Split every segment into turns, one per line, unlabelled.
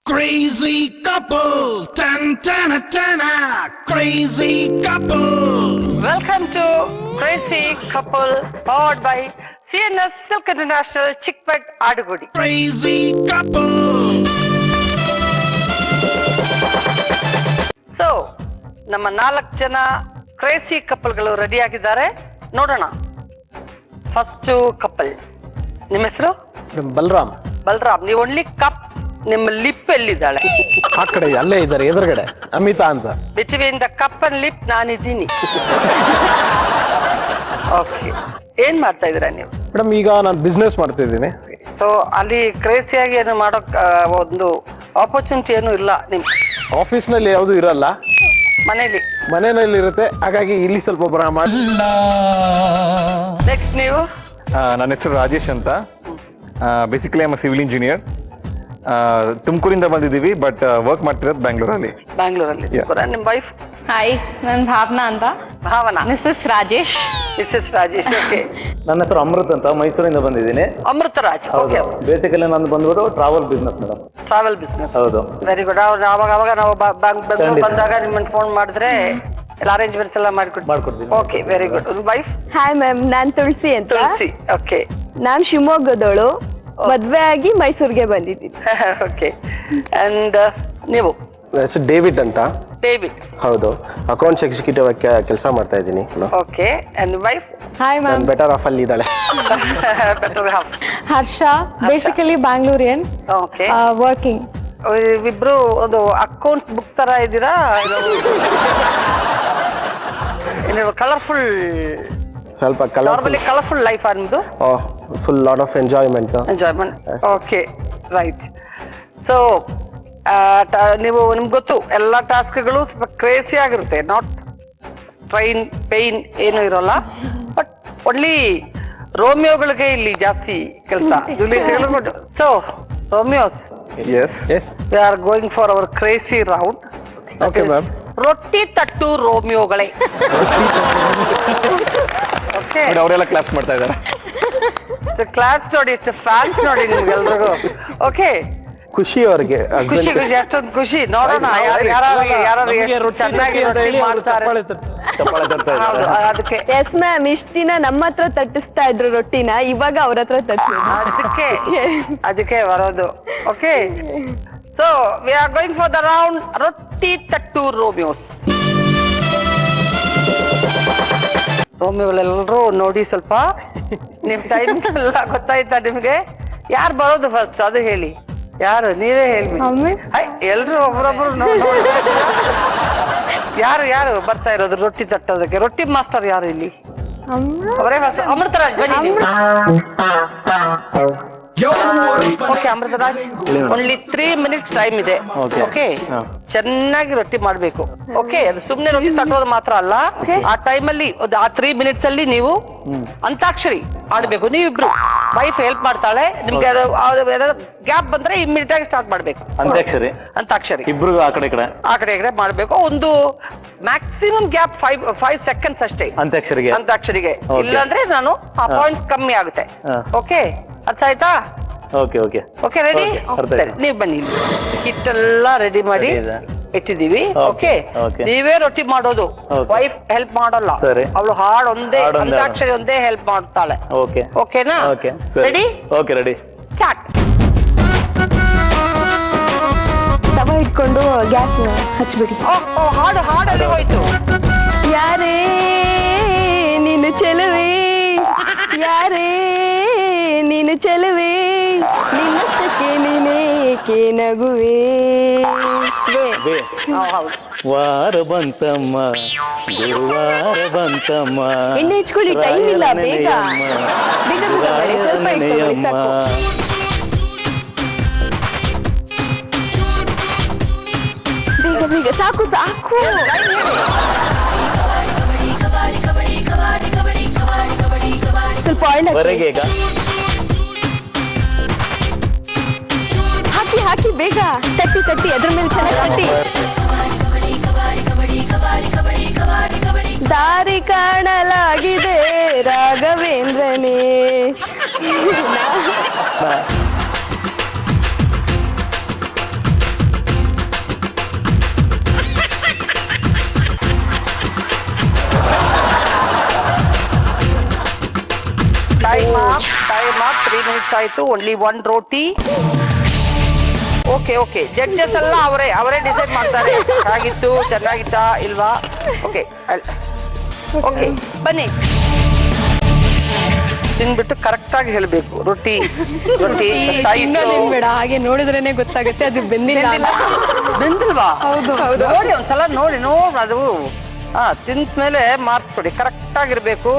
Crazy couple, tan tan tan, crazy couple.
Welcome to Crazy Couple, powered by CNS Silk International, Chickpet, Adugudi.
Crazy couple.
So ನಮ್ಮ 4 ಜನ crazy ಕಪಲ್ಗಳು ready ಆಗಿದ್ದಾರೆ, ನೋಡೋಣ. First couple, ನಿಮ್ಮ ಹೆಸರು?
ಬಲರಾಮ್.
ಬಲರಾಮ್, ನೀವು only cup, ನಿಮ್ಮ lip ಎಲ್ಲಿದ್ದಾಳೆ?
ಆ ಕಡೆ ಅಲ್ಲೇ ಇದ್ದಾರೆ, ಎದುರುಗಡೆ ಅಮಿತಾ ಅಂತ.
Between the cup and lip ನಾನಿದ್ದೀನಿ. ಓಕೆ, ಏನ್ ಮಾಡ್ತಾ ಇದ್ದೀರಾ ನೀವು?
ಮೇಡಮ್, ಈಗ ನಾನು ಬಿಸ್ನೆಸ್ ಮಾಡ್ತಾ ಇದ್ದೀನಿ.
ಸೊ ಅಲ್ಲಿ ಕ್ರೇಸಿಯಾಗಿ ಏನು ಮಾಡೋಕ್ ಒಂದು ಆಪರ್ಚುನಿಟಿ ಏನು ಇಲ್ಲ ನಿಮ್ಗೆ?
ಆಫೀಸ್ನಲ್ಲಿ ಯಾವುದು ಇರಲ್ಲ, ಮನೆಯಲ್ಲಿ ಇರುತ್ತೆ, ಹಾಗಾಗಿ ಇಲ್ಲಿ ಸ್ವಲ್ಪ ಬರ ಮಾಡಿ.
ನೆಕ್ಸ್ಟ್ ನೀವು?
ನನ್ನ ಹೆಸರು ರಾಜೇಶ್ ಅಂತ. Basically I am civil engineer. ತುಮಕೂರಿಂದ ಬಂದಿದ್ದೀವಿ, ಬಟ್ ವರ್ಕ್ ಮಾಡ್ತಿರೋದು ಬ್ಯಾಂಗ್ಳೂರಲ್ಲಿ.
ನಿಮ್ಮ ವೈಫ್?
ಹಾಯ್, ನನ್ನ ಭಾವನಾ ಅಂತ.
ಭಾವನಾ.
ಮಿಸಸ್ ರಾಜೇಶ್.
ಓಕೆ.
ನನ್ನ ಹೆಸರು ಅಮೃತ್ ಅಂತ, ಮೈಸೂರಿಂದ ಬಂದಿದ್ದೀನಿ.
ಅಮೃತರಾಜ್. ಓಕೆ.
ಬೇಸಿಕಲಿ ನಾನು ಬಂದ್ಬಿಟ್ಟು travel business madam.
Travel business,
ಹೌದು.
Very good. ಅವಾಗ ನಾವು ಬೆಂಗಳೂರು ಬಂದಾಗ ನಿಮ್ಮನ್ನು ಫೋನ್ ಮಾಡಿದ್ರೆ ಎಲ್ಲ ಅರೇಂಜ್ಮೆಂಟ್ಸ್ ಎಲ್ಲ
ಮಾಡ್ಕೊಡ್ತೀನಿ.
Okay, very good. Wife?
Hi ma'am, ನಾನು ತುಳಸಿ ಅಂತ.
ತುಳಸಿ. ಓಕೆ.
ನಾನು ಶಿವಮೊಗ್ಗದವಳು, ಮದ್ವೆ ಆಗಿ ಮೈಸೂರಿಗೆ ಬಂದಿದ್ದೀನಿ.
ಓಕೆ. ಅಂಡ್ ನೀವು?
ಹೆಸರು ಡೇವಿಡ್ ಅಂತ.
ಡೇವಿಡ್.
ಹೌದು, ಅಕೌಂಟ್ಸ್ ಎಕ್ಸಿಕ್ಯೂಟಿವ್ ಕೆಲಸ ಮಾಡ್ತಾ ಇದ್ದೀನಿ.
Okay. And wife?
Hi ma'am.
Better half ಅಲ್ಲಿ ಇದ್ದಾಳೆ.
Better half.
Harsha, basically Bangalorean,
okay.
Working.
ಇಬ್ರು ಒಂದು ಅಕೌಂಟ್ಸ್ ಬುಕ್ ತರ ಇದ್ದೀರಾ? ಕಲರ್ಫುಲ್,
ಸ್ವಲ್ಪ
ನಾರ್ಮಲಿ ಕಲರ್ಫುಲ್ ಲೈಫ್ ನಿಮ್ದು?
Full lot of enjoyment.
Okay, right. So ನೀವು, ನಿಮ್ಗೆ ಗೊತ್ತು ಎಲ್ಲ ಟಾಸ್ಕ್ಗಳು ಸ್ವಲ್ಪ ಕ್ರೇಸಿ ಆಗಿರುತ್ತೆ, ನಾಟ್ ಸ್ಟ್ರೈನ್ ಪೇನ್ ಏನು ಇರೋಲ್ಲ, ಬಟ್ ಓನ್ಲಿ ರೋಮಿಯೋಗಳಿಗೆ ಇಲ್ಲಿ ಜಾಸ್ತಿ ಕೆಲಸ. So Romeos, we are going for our crazy round.
Okay ma'am.
ರೊಟ್ಟಿ ತಟ್ಟು ರೋಮಿಯೋಗಳೇ. ಓಕೆ,
ಅವರೆಲ್ಲ ಕ್ಲಾಸ್ ಮಾಡ್ತಾ ಇದ್ದಾರೆ.
ಕ್ಲಾಸ್ ನೋಡಿ, ಎಷ್ಟು ಫ್ಯಾನ್ಸ್ ನೋಡಿ ನಿಮ್ಗೆಲ್ರಿಗೂ. ಓಕೆ,
ಖುಷಿ ಅವ್ರಿಗೆ,
ಖುಷಿ ಅಷ್ಟೊಂದು ಖುಷಿ. ನೋಡೋಣ ಯಾರು ಚೆನ್ನಾಗಿ ರೊಟ್ಟಿ ಮಾಡ್ತಾರೆ. ಹೌದು, ಅದಕ್ಕೆ
ಎಸ್ ಮ್ಯಾಮ್, ಇಷ್ಟ ದಿನ ನಮ್ಮ ಹತ್ರ ತಟ್ಟಿಸ್ತಾ ಇದ್ರು ರೊಟ್ಟಿನ, ಇವಾಗ ಅವ್ರ ಹತ್ರ
ಅದಕ್ಕೆ ಬರೋದು. Okay, so we are going for the round ರೊಟ್ಟಿ ತಟ್ಟು ರೋಮಿಯೋಸ್. ರೋಮಿಯೋಗಳೆಲ್ಲರೂ ನೋಡಿ, ಸ್ವಲ್ಪ ನಿಮ್ ಟೈಮ್ ಎಲ್ಲ ಗೊತ್ತಾಯ್ತಾ ನಿಮ್ಗೆ? ಯಾರು ಬರೋದು ಫಸ್ಟ್ ಅದು ಹೇಳಿ. ಯಾರು? ನೀವೇ ಹೇಳ್ಬಿಡಿ. ಎಲ್ರು ಒಬ್ರೊಬ್ರು ಯಾರು ಬರ್ತಾ ಇರೋದು ರೊಟ್ಟಿ ತಟ್ಟೋದಕ್ಕೆ? ರೊಟ್ಟಿ ಮಾಸ್ಟರ್ ಯಾರು ಇಲ್ಲಿ? ಅವರೇ ಫಸ್ಟ್. ಅಮೃತರಾಜ್ ಬನ್ನಿ. Okay Amrutraj, only 3 minutes time ಇದೆ. ಓಕೆ, ಚೆನ್ನಾಗಿ ರೊಟ್ಟಿ ಮಾಡ್ಬೇಕು. ಓಕೆ, ಅದು ಸುಮ್ನೆ ರೊಟ್ಟಿ ತಟ್ಟೋದು ಮಾತ್ರ ಅಲ್ಲ, ಆ ಟೈಮಲ್ಲಿ ಆ 3 minutes ಅಲ್ಲಿ ನೀವು ಅಂತಾಕ್ಷರಿ ಆಡ್ಬೇಕು. ನೀವಿಬ್ರು, ವೈಫ್ ಹೆಲ್ಪ್ ಮಾಡ್ತಾಳೆ ನಿಮ್ಗೆ. ಅದು ಗ್ಯಾಪ್ ಬಂದ್ರೆ ಇಮಿಡಿಯೇಟ್ ಆಗಿ ಸ್ಟಾರ್ಟ್ ಮಾಡ್ಬೇಕು. ಅಂತಾಕ್ಷರಿ
ಇಬ್ರು ಆ ಕಡೆ
ಈ ಕಡೆ ಮಾಡ್ಬೇಕು. ಒಂದು ಮ್ಯಾಕ್ಸಿಮಮ್ ಗ್ಯಾಪ್ 5 seconds ಅಷ್ಟೇ ಅಂತಾಕ್ಷರಿಗೆ. ಇಲ್ಲಾಂದ್ರೆ ನಾನು ಆ ಪಾಯಿಂಟ್ಸ್ ಕಮ್ಮಿ ಆಗುತ್ತೆ. ಓಕೆ, ಅರ್ಥ ಆಯ್ತಾ? Okay, ready? ನೀವು ಬನ್ನಿ. ಹಿಟ್ಟೆಲ್ಲ ರೆಡಿ ಮಾಡಿ ಇಟ್ಟಿದೀವಿ. ಓಕೆ, ನೀವೇ ರೊಟ್ಟಿ ಮಾಡೋದು, ವೈಫ್ ಹೆಲ್ಪ್ ಮಾಡಲ್ಲ. ಅವಳು ಹಾಡ್ ಒಂದೇ, ಅಂತಾಕ್ಷರಿ ಒಂದೇ ಹೆಲ್ಪ್ ಮಾಡ್ತಾಳೆ. ಓಕೆನಾ? ರೆಡಿ? ಸ್ಟಾರ್ಟ್.
ತವ ಇಟ್ಕೊಂಡು ಗ್ಯಾಸ್ ಹಚ್ಬಿಡಿ.
ಹಾಡಲ್ಲಿ ಹೋಯ್ತು.
ಯಾರೇ ನೀನು ಚೆಲುವೆ, ಯಾರೇ ನೀನು ಚೆಲುವೆ, ನಿನ್ನಷ್ಟಕ್ಕೆ ನೀನೇಕೆ ನಗುವೆ.
ವಾರ ಬಂತಮ್ಮ, ಗುರುವಾರ ಬಂತಮ್ಮ.
ಎಣ್ಣೆ ಹಚ್ಕೊಳ್ಳಿ, ಟೈಮ್ ಇಲ್ಲ, ಬೇಗ ಬೇಗ ಮಾಡಿ, ಸ್ವಲ್ಪ ಇಟ್ಕೊಳ್ಳಿ ಸಾಕು. ಬೇಗ ಸಾಕು. ಸ್ವಲ್ಪ ಆಯಿಲ್ ಹಾಕಿ ಬೇಗ ತಟ್ಟಿ ಅದ್ರ ಮೇಲೆ ಚೆನ್ನಾಗಿ ತಟ್ಟಿ. ದಾರಿ ಕಾಣಲಾಗಿದೆ ರಾಘವೇಂದ್ರನೇ.
ಮಿನಿಟ್ಸ್ ಆಯ್ತು. ಓನ್ಲಿ 1 ರೋಟಿ. ಓಕೆ ಓಕೆ, ಜಡ್ಜಸ್ ಎಲ್ಲ ಅವರೇ ಡಿಸೈಡ್ ಮಾಡ್ತಾರೆ ಆಗಿತ್ತು ಚೆನ್ನಾಗಿತ್ತಾ ಇಲ್ವಾ. ಓಕೆ ಓಕೆ, ಬನ್ನಿ ತಿನ್ಬಿಟ್ಟು ಕರೆಕ್ಟ್ ಆಗಿ ಹೇಳ್ಬೇಕು. ರೊಟ್ಟಿ
ಬೇಡ, ಹಾಗೆ ನೋಡಿದ್ರೇನೆ ಗೊತ್ತಾಗುತ್ತೆ ಅದು
ಬೆಂದಿಲ್ವಾ? ನೋಡಿ ಒಂದ್ಸಲ ನೋಡಿ ಅದು ತಿಂದ್ಮೇಲೆ ಮಾರ್ಕ್ಸ್ ಕೊಡಿ. ಕರೆಕ್ಟ್ ಆಗಿರ್ಬೇಕು.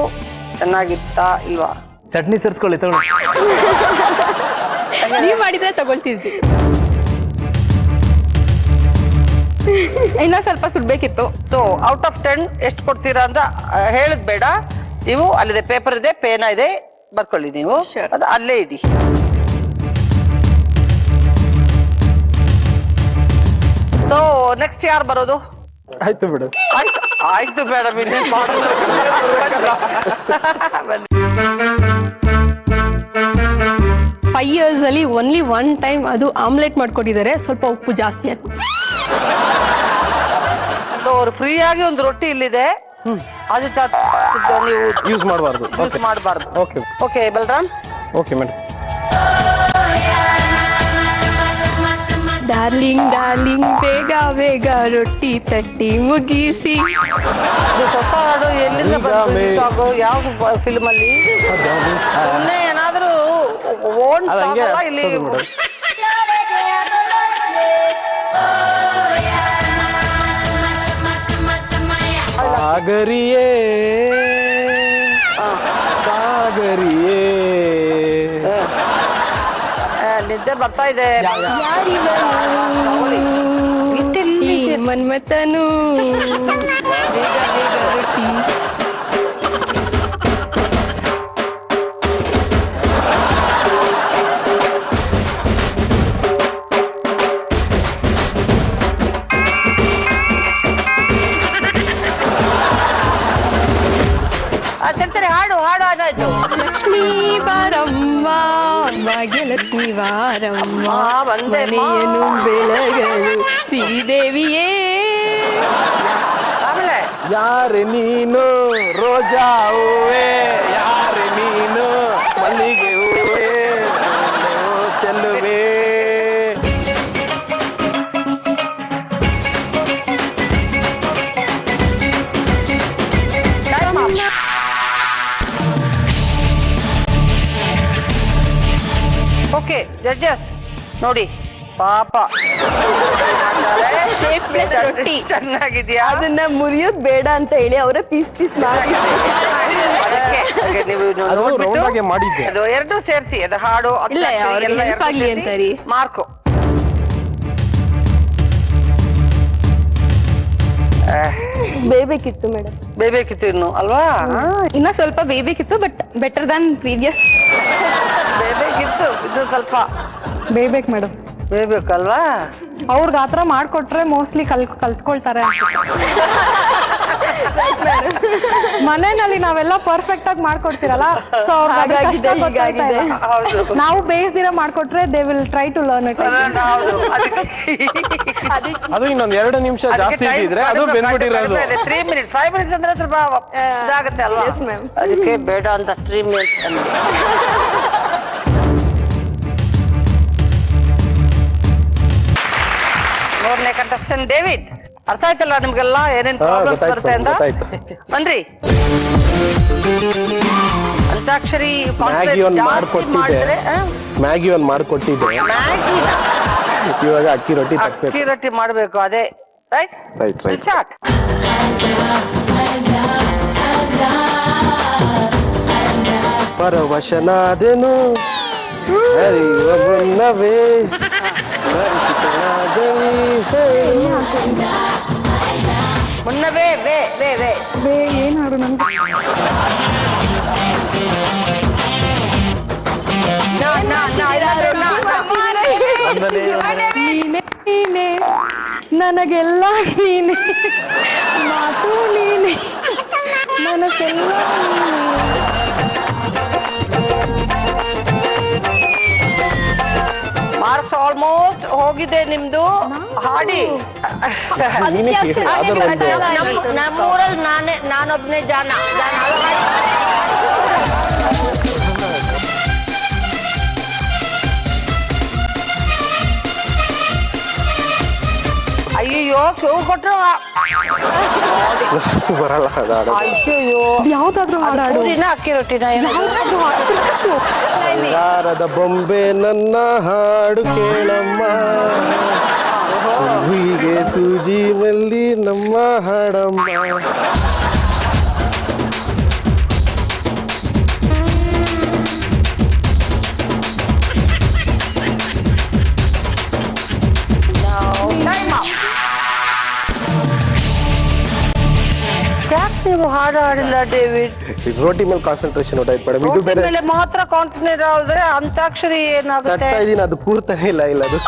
ಚೆನ್ನಾಗಿತ್ತಾ ಇಲ್ವಾ?
ಚಟ್ನಿ ಸೇರಿಸ್ಕೊಳ್ಳಿ ತಗೊಳ್ಳಿ.
ನೀವ್ ಮಾಡಿದ್ರೆ ತಗೊಳ್ತಿದ್ವಿ. ಇನ್ನ ಸ್ವಲ್ಪ ಸುಡ್ಬೇಕಿತ್ತು.
ಸೊ ಔಟ್ ಆಫ್ 10 ಎಷ್ಟು ಕೊಡ್ತೀರಾ ಅಂತ ಹೇಳದ್ ಬೇಡ. ನೀವು ಅಲ್ಲಿದೆ ಪೇಪರ್ ಇದೆ, ಪೇನ ಇದೆ, ಬರ್ಕೊಳ್ಳಿ ನೀವು. ಅದು ಅಲ್ಲೇ ಇಡಿ. ಸೊ ನೆಕ್ಸ್ಟ್ ಯಾರು ಬರೋದು?
ಆಯ್ತು ಮೇಡಮ್.
ಆಯ್ತು ಮೇಡಮ್, ಇನ್ನೇನ್ ಮಾಡೋದು?
5 years ಅಲ್ಲಿ ಓನ್ಲಿ 1 ಟೈಮ್ ಅದು ಆಮ್ಲೆಟ್ ಮಾಡ್ಕೊಟ್ಟಿದ್ದಾರೆ. ಸ್ವಲ್ಪ ಉಪ್ಪು ಜಾಸ್ತಿ ಆಯ್ತು.
ಅವ್ರು ಫ್ರೀ ಆಗಿ ಒಂದು ರೊಟ್ಟಿ ಇಲ್ಲಿದೆ, ಅದು ನೀವು
ಯೂಸ್ ಮಾಡಬಾರ್ದು.
ಯೂಸ್ ಮಾಡಬಾರ್ದು.
Okay
okay Balram.
Okay madam.
Darling darling ಬೇಗ ಬೇಗ ರೊಟ್ಟಿ ತಟ್ಟಿ ಮುಗಿಸಿ.
ಇದು ಹೊಸ ಹಾಡು ಎಲ್ಲಿಂದ ಬಂದು ಯಾವ ಫಿಲ್ಮ್ ಅಲ್ಲಿ? ಸುಮ್ಮನೆ ಏನಾದ್ರೂ ಓನ್ ಇಲ್ಲಿ
ಸಾಗರಿಯೇ ಸಾಗರಿಯೇ.
ನಿದ್ದೆ ಬರ್ತಾ ಇದೆ.
ಈ ಮನ್ಮಥನು ಬೇಗ ಬೇಗ ರೊಟ್ಟಿ.
ಸರಿ ಹಾಡು ಆಗಾಯ್ತು.
ಲಕ್ಷ್ಮೀ ಬಾರಮ್ಮ ಭಾಗ್ಯಲಕ್ಷ್ಮೀ ಬಾರಮ್ಮ ಮನೆಯನ್ನು ಬೆಳಗಲು ಶ್ರೀದೇವಿಯೇ.
ಆಮೇಲೆ
ಯಾರೆ ನೀನು ರೋಜಾ ಹೂವೇ, ಯಾರೆ ನೀನು ಮಲ್ಲಿಗೆ ಹೂವೇ ಚೆಲ್ಲುವೆ.
ಓಕೆ ಜಡ್ಜಸ್ ನೋಡಿ, ಪಾಪ
ರೊಟ್ಟಿ
ಚೆನ್ನಾಗಿದ್ಯಾ?
ಅದನ್ನ ಮುರಿಯೋದ್ ಬೇಡ ಅಂತ ಹೇಳಿ ಅವರೇ ಪೀಸ್ ಮಾಡಿ
ನೀವು
ರೌಂಡ್ ಆಗಿ ಮಾಡಿದ್ದೆ.
ಅದು ಎರಡು ಸೇರಿಸಿ ಅದು ಹಾಡು
ಇಲ್ಲ, ಅವ್ರಿಗೆ help ಆಗ್ಲಿ ಅಂತ ರೀ.
ಮಾರ್ಕು.
ಬೇಯ್ಬೇಕಿತ್ತು ಮೇಡಮ್.
ಬೇಯ್ಬೇಕಿತ್ತು ಇನ್ನು ಅಲ್ವಾ?
ಇನ್ನ ಸ್ವಲ್ಪ ಬೇಯ್ಬೇಕಿತ್ತು, ಬಟ್ ಬೆಟರ್ ದನ್ ಪ್ರೀವಿಯಸ್.
ಬೇಯ್ಬೇಕಿತ್ತು, ಇದು ಸ್ವಲ್ಪ
ಬೇಯ್ಬೇಕು ಮೇಡಮ್.
ಬೇಯ್ಬೇಕಲ್ವಾ?
ಅವ್ರಿಗೆ ಆತರ ಮಾಡ್ಕೊಟ್ರೆ ಮೋಸ್ಟ್ಲಿ ಕಲ್ತ್ಕೊಳ್ತಾರೆ. ಮನೆಯಲ್ಲಿ ನಾವೆಲ್ಲ ಪರ್ಫೆಕ್ಟ್ ಆಗಿ ಮಾಡ್ಕೊಡ್ತಿರಲ್ಲ, ಸೊ
ಹೌದು
ನಾವು ಬೇಯಿಸ್ದಿರ ಮಾಡ್ಕೊಟ್ರೆ they will try to learn it.
ಹೌದು.
ಅದು ಇನ್ನೊಂದ್ 2 ನಿಮಿಷ ಜಾಸ್ತಿ ಇದ್ರೆ ಅದು ಬೆನ್ಬಿಟ್ಟಿರೋದು.
3 minutes 5 minutes ಅಂದ್ರೆ ಸ್ವಲ್ಪ ಇದಾಗುತ್ತೆ ಅಲ್ವಾ? ಅದಕ್ಕೆ ಬೇಡ ಅಂತ 3 minutes ಅಂದ್ರೆ. ಮೂರನೇ ಕಂಟೆಸ್ಟೆಂಟ್ ಡೇವಿಡ್. ಅರ್ಥ ಆಯ್ತಲ್ಲ ನಿಮ್ಗೆಲ್ಲ ಏನೇನ್ ಪ್ರಾಬ್ಲಮ್ಸ್ ಬರುತ್ತೆ ಅಂತ? ಬನ್ರಿ. ಅಂತಾಕ್ಷರಿ
ಮ್ಯಾಗಿ ಒಂದು ಮಾಡ್ಕೊಟ್ಟಿದ್ದೆ. ಮ್ಯಾಗಿ ಒಂದು ಮಾಡ್ಕೊಟ್ಟಿದ್ದೆ. ಇವಾಗ ಅಕ್ಕಿ ರೊಟ್ಟಿ ತಟ್ಟಬೇಕು.
ಅಕ್ಕಿ ರೊಟ್ಟಿ ಮಾಡ್ಬೇಕು, ಅದೇ ರೈಟ್. ಸ್ಟಾರ್ಟ್.
ಪರವಶನಾದೆನು ಹರಿಯುವ ಮುನ್ನವೇ
ಮುನ್ನವೇ ವೇ ವೇ ವೇ
ಬೇ ಏನ್ ಹಾಡು ನನ್ಗೆ ನೀನೆ ನನಗೆಲ್ಲ ನೀನೆ, ಮಾತು ನೀನೆ, ನನಗೆಲ್ಲ
ಮಾರ್ಕ್ಸ್ ಆಲ್ಮೋಸ್ಟ್ ಹೋಗಿದೆ ನಿಮ್ದು. ಹಾಡಿ. ನಮ್ಮೂರಲ್ಲಿ ನಾನೊಬ್ನೇ ಜಾನ. ಅಯ್ಯೋ ಕ್ಯೂ ಕೊಟ್ರು
ಬರಲ್ಲ ಅದು ಹಾಡು.
ಅಯ್ಯೋ
ಯಾವ್ದಾದ್ರು ಹಾಡಾಡು.
ಪೂರಿನ ಅಕ್ಕಿ ರೊಟ್ಟಿನ
ಬಂಗಾರದ ಬೊಂಬೆ ನನ್ನ ಹಾಡು ಕೇಳಮ್ಮ, ಹೀಗೆ ಸೂಜಿ ಮಲ್ಲಿ ನಮ್ಮ ಹಾಡಮ್ಮ.
ಯಾಕೆ ನೀವು ಹಾಡು ಹಾಡಿಲ್ಲ ಡೇವಿಡ್?
ರೋಟಿ ಮೇಲೆ ಕಾನ್ಸಂಟ್ರೇಷನ್ ಹೊಟ್ಟಾಯ್ತು ಮೇಡಮ್. ಇದು
ರೋಟಿ
ಬೇರೆ
ಮೇಲೆ ಮಾತ್ರ ಕಾನ್ಸಂಟ್ರೇಟ್ ಆದ್ರೆ ಅಂತಾಕ್ಷರಿ ಏನಾಗುತ್ತೆ?
ಕಟ್ತಾ ಇದೀನಿ, ಅದು ಕೂರ್ತಾನೆ ಇಲ್ಲ ಅದು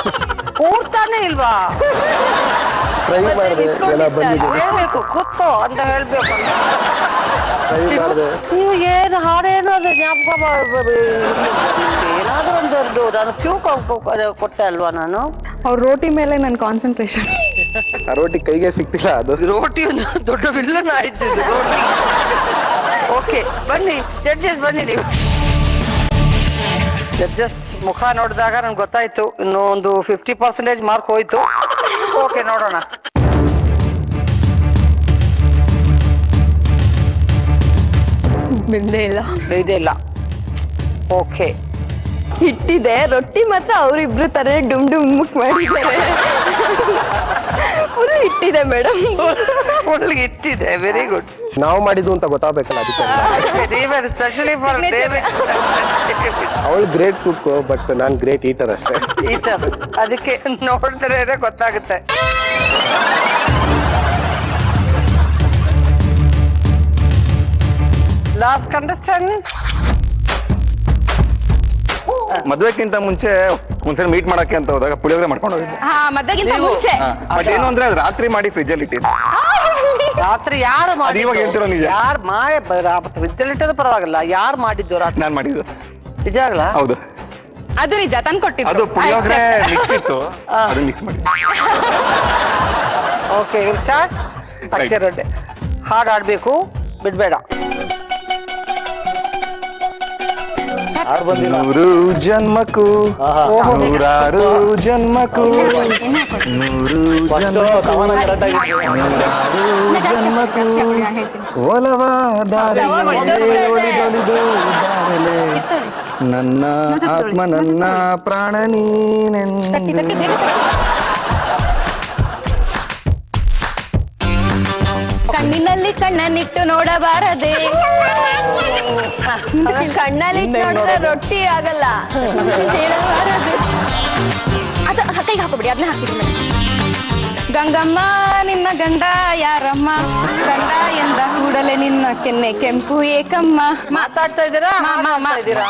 ಕೂರ್ತಾನೆ ಇಲ್ವಾ?
ಟ್ರೈ ಮಾಡಿದೆ, ಎಲ್ಲ ಬಂದಿದೆ,
ಹೇಳ್ಬೇಕು ಕೂತ್ಕೋ ಅಂತ ಹೇಳ್ಬೇಕು.
ಟ್ರೈ ಮಾಡಿದೆ.
ನೀವು ಏನು ಹಾಡೇನು ಅದು ಜ್ಞಾಪಕ ಏನಾದ್ರೂ ಒಂದು ನಾನು ಕ್ಯೂ ಕೊಟ್ಟೆ ಅಲ್ವಾ ನಾನು?
ಅವ್ರ ರೋಟಿ ಮೇಲೆ ನನ್ನ ಕಾನ್ಸಂಟ್ರೇಷನ್.
ಆ ರೋಟಿ ಕೈಗೆ ಸಿಕ್ತಿಲ್ಲ ಅದು.
ರೋಟಿ ಒಂದು ದೊಡ್ಡ ವಿಲ್ಲನ್ ಆಯ್ತು ರೋಟಿ. ಓಕೆ ಬನ್ನಿ ಜಡ್ಜಸ್, ಬನ್ನಿ ನೀವು. ಜಡ್ಜಸ್ ಮುಖ ನೋಡಿದಾಗ ನನ್ಗೆ ಗೊತ್ತಾಯ್ತು ಇನ್ನು ಒಂದು 50% ಮಾರ್ಕ್ ಹೋಯ್ತು. ಓಕೆ ನೋಡೋಣ.
ಬಿದ್ದೇ ಇಲ್ಲ.
ಇದಿಲ್ಲ. ಓಕೆ
ಹಿಟ್ಟಿದೆ, ರೊಟ್ಟಿ ಮಾತ್ರ ಅವರಿಬ್ರು ತರ ಡುಮ್ ಡುಮ್ ಮುಕ್ ಮಾಡಿದ್ದಾರೆ. ಫುಲ್ ಹಿಟ್ಟಿದೆ ಮೇಡಮ್.
ಫುಲ್ ಇಟ್ಟಿದೆ. Very good.
ನಾವು ಮಾಡಿದ್ದು ಅಂತ ಗೊತ್ತಾಗಬೇಕಲ್ಲ ಅದಕ್ಕೆ.
Specially for David.
ಅವಳು ಗ್ರೇಟ್ ಕುಕ್, ಬಟ್ ನಾನು ಗ್ರೇಟ್ ಈಟರ್ ಅಷ್ಟೇ.
ಈಟರ್, ಅದಕ್ಕೆ ನೋಡಿದ್ರೆ ಗೊತ್ತಾಗುತ್ತೆ. Last contestant.
ಮದ್ವೆಕ್ಕಿಂತ ಮುಂಚೆ ಒಂದ್ಸಲ ಮೀಟ್ ಮಾಡಕ್ಕೆ ಅಂತ ಹೋದಾಗ ಪುಳಿಯೋಗರೆ ಮಾಡ್ಕೊಂಡು ಹೋಗಿದ್ದೆ.
ಹಾ, ಮದ್ವೆಗಿಂತ ಮುಂಚೆ.
ಬಟ್ ಏನು ಅಂದ್ರೆ ಅದು ರಾತ್ರಿ ಮಾಡಿ ಫ್ರಿಜ್ ಅಲ್ಲಿ ಇಟ್ಟಿದ್ದೆ.
ರಾತ್ರಿ ಯಾರು
ಅದು ಇವಾಗ ಹೇಳ್ತಿರೋ ನಿಜ.
ಯಾರು ಮಾಡಿ ವಿದ್ಯಾಲಯ ಪರವಾಗಿಲ್ಲ, ಯಾರು ಮಾಡಿದ್ದು ರಾತ್ರಿ?
ನಾನ್ ಮಾಡಿದ್ದು.
ನಿಜ ಆಗಲ್ಲ?
ಹೌದು,
ಅದು ನಿಜ, ತಂದ್ಕೊಟ್ಟಿದ್ದು.
ಅದು ಪುಳಿಯೋಗರೆ ಮಿಕ್ಸ್ ಇತ್ತು, ಅದು ಮಿಕ್ಸ್ ಮಾಡಿ.
Okay will start. ಅಕ್ಕಿ ರೊಟ್ಟಿ ಹಾಡು ಆಡ್ಬೇಕು, ಬಿಡ್ಬೇಡ.
ನೂರು ಜನ್ಮಕ್ಕೂ ನೂರಾರು ಜನ್ಮಕ್ಕೂ ನೂರು ಜನ್ಮಕ್ಕೂ ನೂರಾರು ಜನ್ಮಕ್ಕೂ ಒಲವ ದಾರಿಯಲ್ಲೇ ಒಳಿದೊಳಿದು ಬಾರಲೆ ನನ್ನ ಆತ್ಮ ನನ್ನ ಪ್ರಾಣ ನೀನೆಂದು.
ಕಣ್ಣಿನಲ್ಲಿ ಕಣ್ಣನ್ನಿಟ್ಟು ನೋಡಬಾರದೆ, ಕಣ್ಣಲ್ಲಿಟ್ಟು ನೋಡಿದ್ರೆ ರೊಟ್ಟಿ ಆಗಲ್ಲ. ಹೇಳಬಾರದೆ. ಅದು ಕೈಗೆ ಹಾಕೋಬಿಡಿ, ಅದನ್ನ ಹಾಕಿದ್ದೀನಿ. ಗಂಗಮ್ಮ ನಿನ್ನ ಗಂಡ ಯಾರಮ್ಮ, ಗಂಡ ಎಂದ ಕೂಡಲೇ ನಿನ್ನ ಕೆನ್ನೆ ಕೆಂಪು ಏಕಮ್ಮ.
ಮಾತಾಡ್ತಾ ಇದ್ದೀರಾ? ಇದ್ದೀರಾ?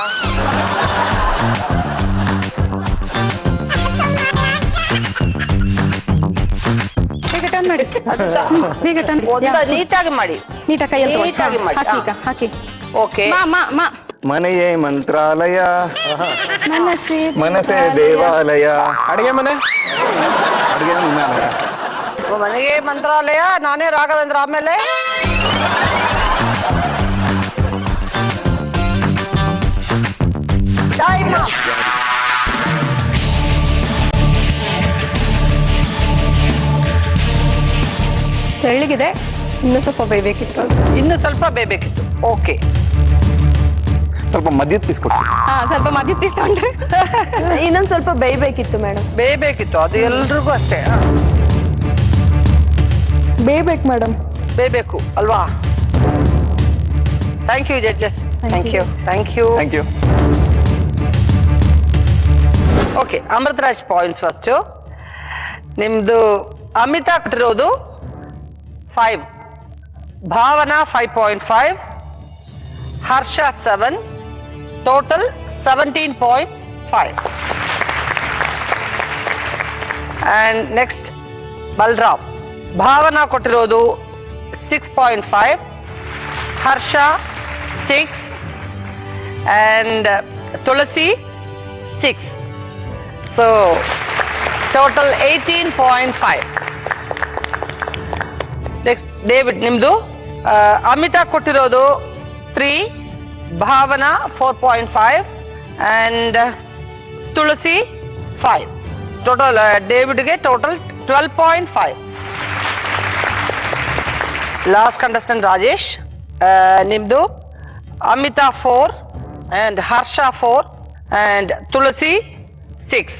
ಮಾಡಿ
ನೀಟಾಗಿ ಮಾಡಿ,
ನೀಟಾಗಿ ಕೈಯಲ್ಲಿ
ನೀಟಾಗಿ ಮಾಡಿ.
ಹಾಕಿ.
ಓಕೆ.
ಮನೆಯೇ ಮಂತ್ರಾಲಯ, ಮನಸೇ
ದೇವಾಲಯ.
ದೇವಾಲಯ.
ಅಡಿಗೆ ಮನೆ,
ಅಡುಗೆ ವಿಮಾನಯ.
ಮನೆಗೆ ಮಂತ್ರಾಲಯ, ನಾನೇ ರಾಘವೇಂದ್ರ. ಆಮೇಲೆ
ತೆಳ್ಳಗಿದೆ, ಇನ್ನೂ ಸ್ವಲ್ಪ ಬೇಯಬೇಕಿತ್ತು.
ಇನ್ನು ಸ್ವಲ್ಪ ಬೇಯಬೇಕಿತ್ತು. ಓಕೆ,
ಸ್ವಲ್ಪ ಮದ್ಯದ ಪೀಸ್ ಕೊಡ್ತೀನಿ.
ಹಾ, ಸ್ವಲ್ಪ ಮದ್ಯ ತಿಳ್ಕೊಂಡ್ರೆ ಇನ್ನೊಂದು ಸ್ವಲ್ಪ ಬೇಯಬೇಕಿತ್ತು ಮೇಡಮ್.
ಬೇಯಬೇಕಿತ್ತು, ಅದು ಎಲ್ರಿಗೂ ಅಷ್ಟೇ.
ಬೇಯಬೇಕು ಮೇಡಮ್,
ಬೇಯಬೇಕು ಅಲ್ವಾ? Thank you judges. Thank you.
Thank you.
Okay, Amritraj points first. ನಿಮ್ಮದು ಅಮಿತಾ ಕೊಟ್ಟಿರೋದು 5, Bhavana 5.5, Harsha 7, total 17.5. And next Balram. Bhavana ಕೊಟ್ಟಿರೋದು 6.5, Harsha 6, and Tulasi 6. So total 18.5. Next David, ನಿಮ್ಮದು ಅಮಿತಾ ಕೊಟ್ಟಿರೋದು 3, ಭಾವನಾ 4.5, ಆ್ಯಂಡ್ ತುಳಸಿ 5. ಟೋಟಲ್ ಡೇವಿಡ್ಗೆ ಟೋಟಲ್ 12.5. ಲಾಸ್ಟ್ ಕಂಟೆಸ್ಟೆಂಟ್ ರಾಜೇಶ್, ನಿಮ್ಮದು Amita 4 and Harsha 4 and Tulasi 6.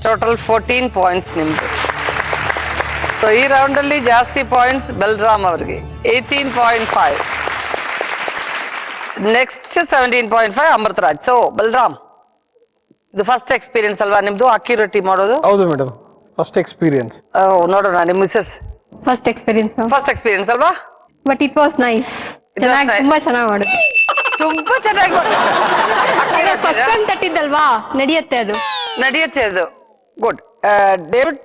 Total 14 points ನಿಮ್ಮದು. ಸೊ ಈ ರೌಂಡಲ್ಲಿ ಜಾಸ್ತಿ ಪಾಯಿಂಟ್ಸ್ ಬಲರಾಮ್ ಅವರಿಗೆ 18.5. ನೆಕ್ಸ್ಟ್ 17.5 ಅಮೃತರಾಜ್. ಸೊ ಬಲರಾಮ್, ಇದು ಫಸ್ಟ್ ಎಕ್ಸ್ಪೀರಿಯನ್ಸ್ ಅಲ್ವಾ ನಿಮ್ದು ಅಕ್ಕಿ ರೊಟ್ಟಿ ಮಾಡೋದು?
ಹೌದು ಮೇಡಮ್, ಫಸ್ಟ್ ಎಕ್ಸ್ಪೀರಿಯನ್ಸ್.
ನೋಡೋಣ ನಿಮ್ಮ missus
first experience
first experience ಅಲ್ವಾ?
But it was nice. ಚೆನ್ನಾಗಿ, ತುಂಬಾ ಚೆನ್ನಾಗಿ ಮಾಡಿದ್ರು.
ತುಂಬಾ ಚೆನ್ನಾಗಿ
ಫಸ್ಟ್ ಟೈಮ್ ತಟ್ಟಿದ್ದಲ್ವಾ, ನಡೆಯುತ್ತೆ ಅದು.
ನಡೆಯುತ್ತೆ ಅದು. ಗುಡ್. ಡೇವಿಡ್,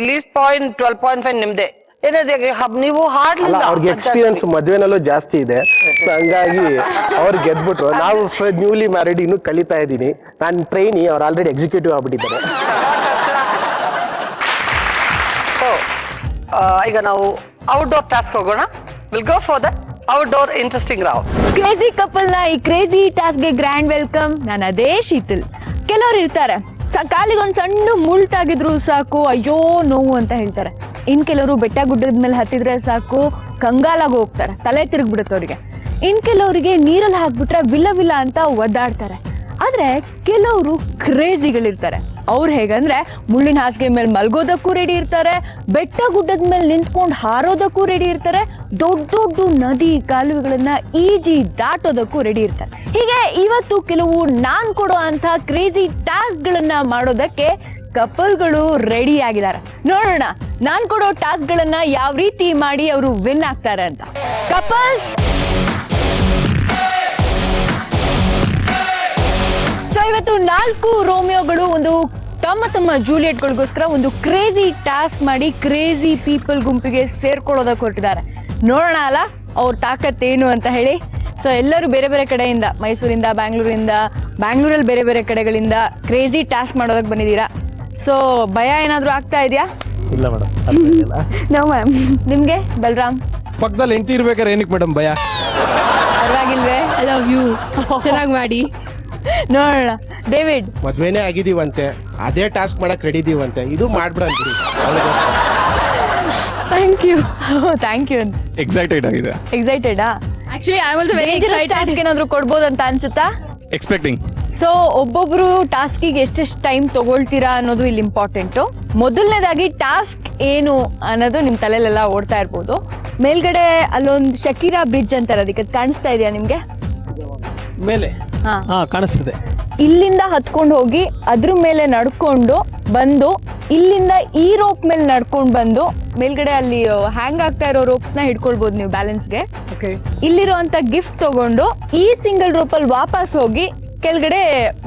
ಲೀಸ್ಟ್ ಪಾಯಿಂಟ್ 12.5 ನಿಮ್ದೆ. ನೀವು
ಅಲ್ಲ, ಅವ್ರಿಗೆ ಎಕ್ಸ್ಪೀರಿಯನ್ಸ್ ಮದ್ವೆನಲ್ಲೂ ಜಾಸ್ತಿ ಇದೆ, ಸೊ ಹಂಗಾಗಿ ಅವ್ರು ಗೆದ್ಬಿಟ್ರು. ನಾವು ನ್ಯೂಲಿ ಮ್ಯಾರಿಡ್, ಇನ್ನೂ ಕಲಿತಾ ಇದ್ದೀನಿ. ನಾನು ಟ್ರೈನಿ, ಅವ್ರು ಆಲ್ರೆಡಿ ಎಕ್ಸಿಕ್ಯೂಟಿವ್ ಆಗ್ಬಿಟ್ಟಿದ್ದಾರೆ.
ಈಗ ನಾವು ಔಟ್ಡೋರ್ ಟಾಸ್ಕ್ ಹೋಗೋಣ. Will go for the outdoor interesting round.
Crazy couple ನ ಈ ಕ್ರೇಜಿ ಟಾಸ್ಕ್ ಗೆ ಗ್ರ್ಯಾಂಡ್ ವೆಲ್ಕಮ್. ನಾನು ಅದೇ ಶೀತಲ್. ಕೆಲವ್ರು ಇರ್ತಾರೆ, ಕಾಲಿಗೊಂದು ಸಣ್ಣ ಮುಳ್ತಾಗಿದ್ರು ಸಾಕು ಅಯ್ಯೋ ನೋವು ಅಂತ ಹೇಳ್ತಾರೆ. ಇನ್ ಕೆಲವರು ಬೆಟ್ಟ ಗುಡ್ಡದ ಮೇಲೆ ಹತ್ತಿದ್ರೆ ಸಾಕು ಕಂಗಾಲಾಗಿ ಹೋಗ್ತಾರೆ, ತಲೆ ತಿರುಗ್ಬಿಡುತ್ತೆ ಅವರಿಗೆ. ಇನ್ ಕೆಲವರಿಗೆ ನೀರಲ್ಲಿ ಹಾಕ್ಬಿಟ್ರೆ ವಿಲ್ಲ ವಿಲ್ಲ ಅಂತ ಒದ್ದಾಡ್ತಾರೆ. ಆದ್ರೆ ಕೆಲವರು ಕ್ರೇಜಿಗಳಿರ್ತಾರೆ. ಅವ್ರು ಹೇಗಂದ್ರೆ ಮುಳ್ಳಿನ ಹಾಸಿಗೆ ಮೇಲೆ ಮಲ್ಗೋದಕ್ಕೂ ರೆಡಿ ಇರ್ತಾರೆ, ಬೆಟ್ಟ ಗುಡ್ಡದ ಮೇಲೆ ನಿಂತ್ಕೊಂಡು ಹಾರೋದಕ್ಕೂ ರೆಡಿ ಇರ್ತಾರೆ, ದೊಡ್ಡ ದೊಡ್ಡ ನದಿ ಕಾಲುವೆಗಳನ್ನ ಈಜಿ ದಾಟೋದಕ್ಕೂ ರೆಡಿ ಇರ್ತಾರೆ. ಹೀಗೆ ಇವತ್ತು ಕೆಲವು ನಾನ್ ಕೊಡೋ ಅಂತ ಕ್ರೇಜಿ ಟಾಸ್ಕ್ ಗಳನ್ನ ಮಾಡೋದಕ್ಕೆ ಕಪಲ್ಗಳು ರೆಡಿ ಆಗಿದ್ದಾರೆ. ನೋಡೋಣ ನಾನ್ ಕೊಡೋ ಟಾಸ್ಕ್ ಗಳನ್ನ ಯಾವ ರೀತಿ ಮಾಡಿ ಅವರು ವಿನ್ ಆಗ್ತಾರೆ ಅಂತ. ಕಪಲ್ಸ್, ಸೊ ಇವತ್ತು 4 ರೋಮಿಯೋಗಳು ಒಂದು ತಮ್ಮ ಜೂಲಿಯಟ್ಗಳಿಗೋಸ್ಕರ ಒಂದು ಕ್ರೇಜಿ ಟಾಸ್ಕ್ ಮಾಡಿ ಕ್ರೇಜಿ ಪೀಪಲ್ ಗುಂಪಿಗೆ ಸೇರ್ಕೊಳ್ಳೋದಕ್ಕೆ ಹೊರಟಿದ್ದಾರೆ. ನೋಡೋಣ ಅಲ್ಲ ಅವ್ರ ತಾಕತ್ತೇನು ಅಂತ ಹೇಳಿ. ಸೊ ಎಲ್ಲರೂ ಬೇರೆ ಬೇರೆ ಕಡೆಯಿಂದ, ಮೈಸೂರಿಂದ, ಬ್ಯಾಂಗ್ಳೂರಲ್ಲಿ ಬೇರೆ ಬೇರೆ ಕಡೆಗಳಿಂದ ಕ್ರೇಜಿ ಟಾಸ್ಕ್ ಮಾಡೋದಕ್ಕೆ ಬಂದಿದ್ದೀರಾ. ಸೊ ಭಯ ಏನಾದರೂ ಆಗ್ತಾ ಇದೆಯಾ?
ಇಲ್ಲ ಮೇಡಮ್.
No ma'am. ನಿಮಗೆ ಬಲರಾಮ್
ಪಕ್ಕದಲ್ಲಿ ಹೆಂಡತಿ ಇರ್ಬೇಕಾದ್ರೆ ಏನಕ್ಕೆ ಮೇಡಮ್ ಭಯ?
ಪರವಾಗಿಲ್ವೇ? I love you. ಚೆನ್ನಾಗಿ ಮಾಡಿ. ನೋಡೋಣ. ಡೇವಿಡ್,
ಮದ್ವೆನೇ ಆಗಿದೀವಂತೆ, ಅದೇ ಟಾಸ್ಕ್ ಮಾಡಕ್ ರೆಡಿ ಇದೀವಂತೆ, ಇದು ಮಾಡ್ಬಿಡಂತೀರಿ.
Thank you. Thank you.
Excited ಆಗಿದೆ.
ಎಕ್ಸೈಟೆಡಾ? Actually I was very excited. Task ಏನಾದರೂ ಕೊಡ್ಬೋದು ಅಂತ ಅನ್ಸುತ್ತಾ?
ಎಕ್ಸ್ಪೆಕ್ಟಿಂಗ್.
ಸೊ ಒಬ್ಬೊಬ್ರು ಟಾಸ್ಕಿಗೆ ಎಷ್ಟೆಷ್ಟು ಟೈಮ್ ತಗೊಳ್ತೀರಾ ಅನ್ನೋದು ಇಲ್ಲಿ ಇಂಪಾರ್ಟೆಂಟು. ಮೊದಲನೇದಾಗಿ ಟಾಸ್ಕ್ ಏನು ಅನ್ನೋದು ನಿಮ್ಮ ತಲೆಯಲ್ಲೆಲ್ಲ ಓಡ್ತಾ ಇರ್ಬೋದು. ಮೇಲ್ಗಡೆ ಅಲ್ಲೊಂದು ಶಕೀರಾ ಬ್ರಿಡ್ಜ್ ಅಂತಾರೆ, ಅದಕ್ಕೆ ಕಾಣಿಸ್ತಾ ಇದೆಯಾ ನಿಮಗೆ?
ಮೇಲೆ ಕಾಣಿಸ್ತಿದೆ.
ಇಲ್ಲಿಂದ ಹತ್ಕೊಂಡು ಹೋಗಿ ಅದ್ರ ಮೇಲೆ ನಡ್ಕೊಂಡು ಬಂದು, ಇಲ್ಲಿಂದ ಈ ರೋಪ್ ಮೇಲೆ ನಡ್ಕೊಂಡು ಬಂದು ಮೇಲ್ಗಡೆ ಅಲ್ಲಿ ಹ್ಯಾಂಗ್ ಆಗ್ತಾ ಇರೋ ರೋಪ್ಸ್ನ ಹಿಡ್ಕೊಳ್ಬೋದು ನೀವು ಬ್ಯಾಲೆನ್ಸ್ಗೆ. ಇಲ್ಲಿರುವಂತ ಗಿಫ್ಟ್ ತಗೊಂಡು ಈ ಸಿಂಗಲ್ ರೋಪಲ್ಲಿ ವಾಪಸ್ ಹೋಗಿ ಕೆಳಗಡೆ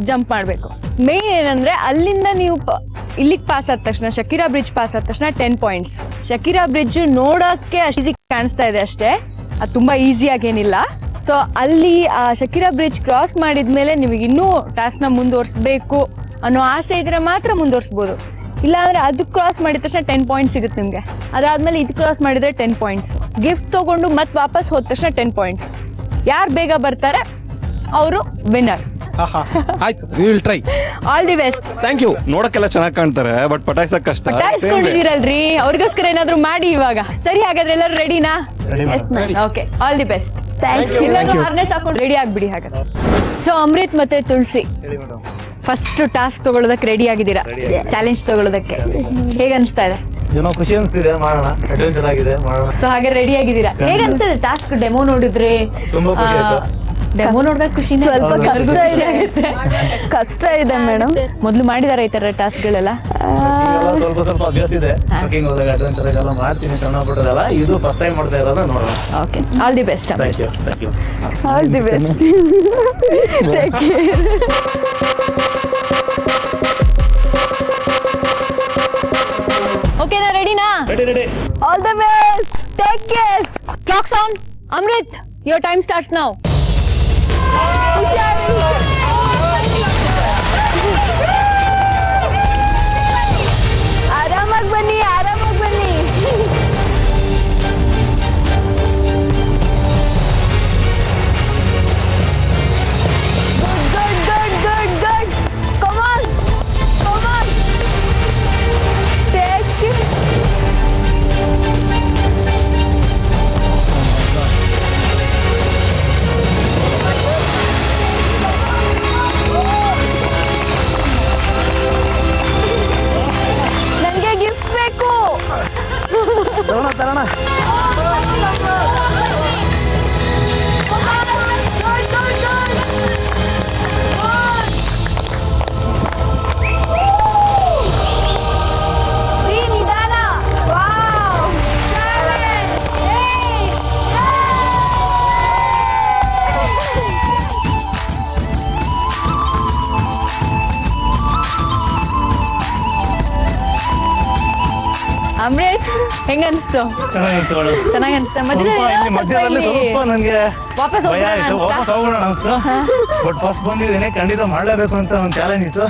ಜಂಪ್ ಮಾಡಬೇಕು. ಮೇನ್ ಏನಂದ್ರೆ ಅಲ್ಲಿಂದ ನೀವು ಇಲ್ಲಿಗೆ ಪಾಸ್ ಆದ ತಕ್ಷಣ, ಶಕೀರಾ ಬ್ರಿಡ್ಜ್ ಪಾಸ್ ಆದ ತಕ್ಷಣ 10 ಪಾಯಿಂಟ್ಸ್. ಶಕೀರಾ ಬ್ರಿಡ್ಜ್ ನೋಡೋಕ್ಕೆ ಅಷ್ಟು ಈಸಿ ಕಾಣಿಸ್ತಾ ಇದೆ ಅಷ್ಟೇ, ಅದು ತುಂಬಾ ಈಸಿಯಾಗೇನಿಲ್ಲ. ಸೊ ಅಲ್ಲಿ ಆ ಶಕೀರಾ ಬ್ರಿಡ್ಜ್ ಕ್ರಾಸ್ ಮಾಡಿದ್ಮೇಲೆ ನಿಮಗೆ ಇನ್ನೂ ಟಾಸ್ಕ್ನ ಮುಂದುವರಿಸಬೇಕು ಅನ್ನೋ ಆಸೆ ಇದ್ರೆ ಮಾತ್ರ ಮುಂದುವರಿಸ್ಬೋದು. ಇಲ್ಲಾಂದ್ರೆ ಅದು ಕ್ರಾಸ್ ಮಾಡಿದ ತಕ್ಷಣ 10 ಪಾಯಿಂಟ್ಸ್ ಸಿಗುತ್ತೆ ನಿಮಗೆ. ಅದಾದ್ಮೇಲೆ ಇದು ಕ್ರಾಸ್ ಮಾಡಿದ್ರೆ 10 ಪಾಯಿಂಟ್ಸ್. ಗಿಫ್ಟ್ ತಗೊಂಡು ಮತ್ತೆ ವಾಪಸ್ ಹೋದ ತಕ್ಷಣ 10 ಪಾಯಿಂಟ್ಸ್. ಯಾರು ಬೇಗ ಬರ್ತಾರೆ ಅವರು ವಿನ್ನರ್.
ಆಯ್ತು, we will try.
All the best.
Thank you.
ನೋಡಕ್ಕೆಲ್ಲ ಚೆನ್ನಾಗಿ ಕಾಣ್ತಾರೆ, ಬಟ್ ಪಟಾಯಿಸಕ್ ಕಷ್ಟ.
ಪಟಾಯಿಸ್ಕೊಂಡಿದ್ದೀರಲ್ರಿ, ಅವ್ರಿಗೋಸ್ಕರ ಏನಾದ್ರು ಮಾಡಿ ಇವಾಗ. ಸರಿ, ಹಾಗಾದ್ರೆ ಎಲ್ಲರೂ ರೆಡಿನಾ? Okay, all the best. Thank you. ಎಲ್ಲರೂ ಹಾರ್ನೆಸ್ ಹಾಕೊಂಡು ರೆಡಿ ಆಗ್ಬಿಡಿ ಹಾಗಾದ್ರೆ. ಸೊ ಅಮೃತ್ ಮತ್ತೆ ತುಳಸಿ, ಫಸ್ಟ್ ಟಾಸ್ಕ್ ತಗೊಳ್ಳೋದಕ್ಕೆ ರೆಡಿ ಆಗಿದ್ದೀರಾ, ಚಾಲೆಂಜ್ ತಗೊಳ್ಳೋದಕ್ಕೆ. ಹೇಗೆ ಅನಿಸ್ತಾ ಇದೆ?
ಏನೋ ಖುಷಿ ಅನ್ಸ್ತಿದೆ, ಮಾಡೋಣ. ಅಡ್ವೆಂಚರ್ ಆಗಿದೆ, ಮಾಡೋಣ.
ಸೊ ಹಾಗೆ ರೆಡಿ ಆಗಿದ್ದೀರಾ. ಹೇಗೆ ಅನ್ಸ್ತದೆ ಟಾಸ್ಕ್? ಡೆಮೋ ನೋಡಿದ್ರೆ
ತುಂಬಾ ಖುಷಿ ಆಯ್ತು.
ಡೆಮೋ ನೋಡ್ಬೇಕು, ಖುಷಿ ಸ್ವಲ್ಪ ಖುಷಿ ಆಗುತ್ತೆ. ಕಷ್ಟ ಇದೆ ಮೇಡಮ್. ಮೊದಲು ಮಾಡಿದಾರೆ ಈ ತರ ಟಾಸ್ಕ್ ಗಳೆಲ್ಲ?
ಸ್ವಲ್ಪ ಅಭ್ಯಾಸ ಇದೆ. ಕುಕಿಂಗ್ ಹೋದಾಗ ಅಡ್ವೆಂಚರ್ ಎಲ್ಲ ಮಾಡ್ತೀನಿ, ಸಣ್ಣ ಪುಟ್ಟದಲ್ಲ. ಇದು ಫಸ್ಟ್ ಟೈಮ್ ಮಾಡ್ತಾ ಇರೋದು, ನೋಡೋಣ.
Okay, all the best.
Thank you. Thank you.
All the best. Take care. ಓಕೆನಾ? ರೆಡಿನಾ?
Ready.
All the best. Take care. Clocks on. Amrit, your time starts now. ಆರಾಮಾಗಿ ಬನ್ನಿ, ಆರಾಮಾಗಿ ಬನ್ನಿ. Good. Come on. Take it.
ತಗೋಣ
ಅಮೃತ್ ಹೆಂಗ ಅನ್ಸ್ತು? ಚೆನ್ನಾಗಿ ಅನ್ಸ್ತಾ?
ಮಧ್ಯದಲ್ಲಿ ಸ್ವಲ್ಪ ನನಗೆ
ವಾಪಸ್
ಭಯ ಆಯ್ತು, ವಾಪಸ್ ಹೋಗೋಣ ಅನ್ಸ್ತು. ಬಟ್ ಫಸ್ಟ್ ಬಂದಿದ್ದೀನಿ, ಖಂಡಿತ ಮಾಡ್ಲೇಬೇಕು ಅಂತ ಒಂದು ಚಾಲೆಂಜ್ ಇತ್ತು.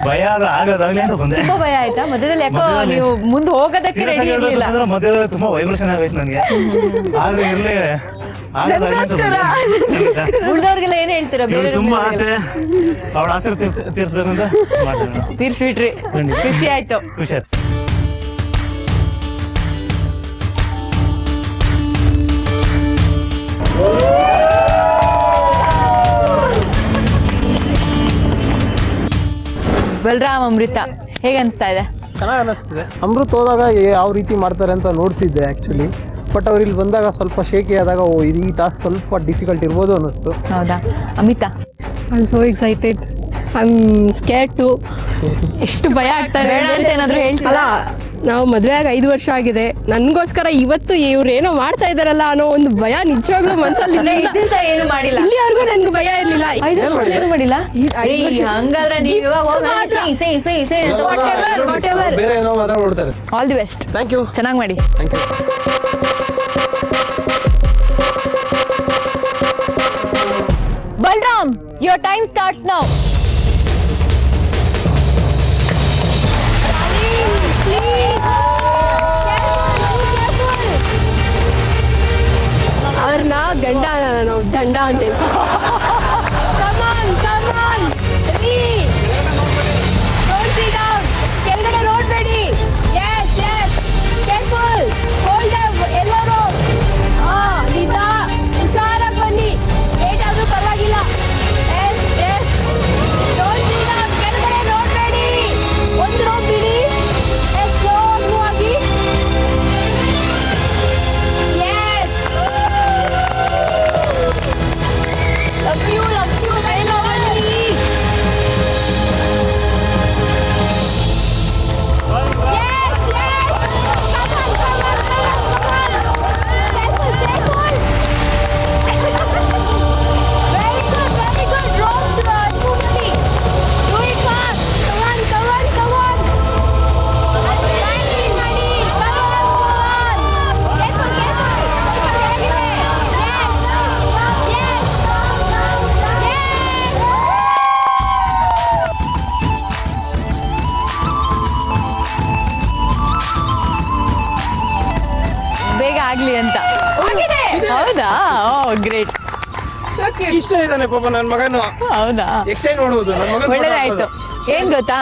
ಭಯ ಆಗೋದಾಗ್ಲಿ ಅಂತ ಬಂದೆ.
ತುಂಬಾ ಭಯ ಆಯ್ತಾ ಮಧ್ಯದಲ್ಲಿ? ಯಾಕೋ ನೀವು ಮುಂದೆ ಹೋಗೋದಕ್ಕೆ ರೆಡಿ ಇರ್ಲಿಲ್ಲ.
ಮಧ್ಯದಲ್ಲಿ ತುಂಬಾ ವೈಬ್ರೇಷನ್ ಆಗೈತೆ ನನಗೆ. ಆದ್ರೆ ಇರ್ಲಿ ಆಗೋದಾಗ್ಲಿ ಅಂತ ಬಂದೆ.
ಉಳಿದವ್ರಿಗೆಲ್ಲ ಏನ್ ಹೇಳ್ತೀರಾ? ಬೇರೆ
ತುಂಬಾ ಆಸೆ, ಅವಳ ಆಸೆ ತೀರ್ಸ್ಬೇಕಂತ ಮಾಡ್ತೀನಿ.
ತೀರ್ಸ್ಬಿಟ್ರಿ, ಖುಷಿ ಆಯ್ತು.
ಖುಷಿ ಆಯ್ತು.
ಬಲರಾಮ್, ಅಮೃತ ಹೇಗೆ ಅನಿಸ್ತಾ ಇದೆ?
ಚೆನ್ನಾಗಿ ಅನ್ನಿಸ್ತಿದೆ. ಅಮೃತ್ ಹೋದಾಗ ಯಾವ ರೀತಿ ಮಾಡ್ತಾರೆ ಅಂತ ನೋಡ್ತಿದ್ದೆ ಆ್ಯಕ್ಚುಲಿ. ಬಟ್ ಅವ್ರು ಇಲ್ಲಿ ಬಂದಾಗ ಸ್ವಲ್ಪ ಶೇಕಿ ಆದಾಗ ಈ ಟಾಸ್ಕ್ ಸ್ವಲ್ಪ ಡಿಫಿಕಲ್ಟ್ ಇರ್ಬೋದು ಅನ್ನಿಸ್ತು.
ಹೌದಾ? Amita?
I am so excited. I am scared too. ಎಷ್ಟು ಭಯ ಆಗ್ತಾ ಇದೆ
ಅಂತ ಏನಾದ್ರು ಹೇಳ್ತೀರಾ?
ನಾವು ಮದುವೆ ಆಗಿ 5 ವರ್ಷ ಆಗಿದೆ. ನನಗೋಸ್ಕರ ಇವತ್ತು ಇವ್ರು ಏನೋ ಮಾಡ್ತಾ ಇದಾರಲ್ಲ ಅನ್ನೋ ಒಂದು ಭಯ ನಿಜವಾಗ್ಲೂ ಮನಸ್ಸಲ್ಲಿ
ಏನು ಮಾಡಿಲ್ಲ
ಇಲ್ಲಿವರೆಗೂ ನನ್ಗೆ ಭಯ ಇರ್ಲಿಲ್ಲ.
5 ವರ್ಷ ಏನು ಮಾಡಿಲ್ಲ? ಹಂಗಾದ್ರೆ ನೀವು
ಬೇರೆ ಏನೋ ಮಾತಾಡ್ಬಿಡ್ತಾರೆ.
All the best.
Thank you.
ಚೆನ್ನಾಗಿ ಮಾಡಿ.
Thank you.
Balram, your time starts now.
ಅವ್ರನ್ನ ಗಂಡ ನಾನು ದಂಡ ಅಂತೇಳಿ. ಕೆಳಗಡೆ ನೋಡ್ಬೇಡಿ. Yes yes careful. ಹೋಲ್ಡ್ ಎಲ್ಲರೂ ಗೀತಾ ಹುಷಾರಾಗಿ ಬನ್ನಿ. ಏಟಾದ್ರೂ ಪರವಾಗಿಲ್ಲ. ಎಸ್ ಎಸ್ ಕೆಳಗಡೆ ನೋಡ್ಬೇಡಿ. ಒಂದು ರೋಪ್ ಬಿಡಿ. ಎಸ್ ಸ್ಲೋ ಆಗಿ. Yes love you very lovely. Yes, yes. Come on. Careful. Very good. Ropes, smoothly. Do it fast. Come on. Lightly, money. Come on. Careful.
ಬೇಗ ಆಗ್ಲಿ ಅಂತ. ಹೌದಾ? ಓ ಗ್ರೇಟ್.
ಇಷ್ಟ ಇದ್ದಾನೆ ಪಾಪ ನನ್ನ ಮಗನು.
ಹೌದಾ?
ಎಕ್ಸ್ಚೇಂಜ್ ನೋಡುವುದು ನನ್ನ ಮಗನ.
ಒಳ್ಳೇದಾಯ್ತು. ಏನ್ ಗೊತ್ತಾ,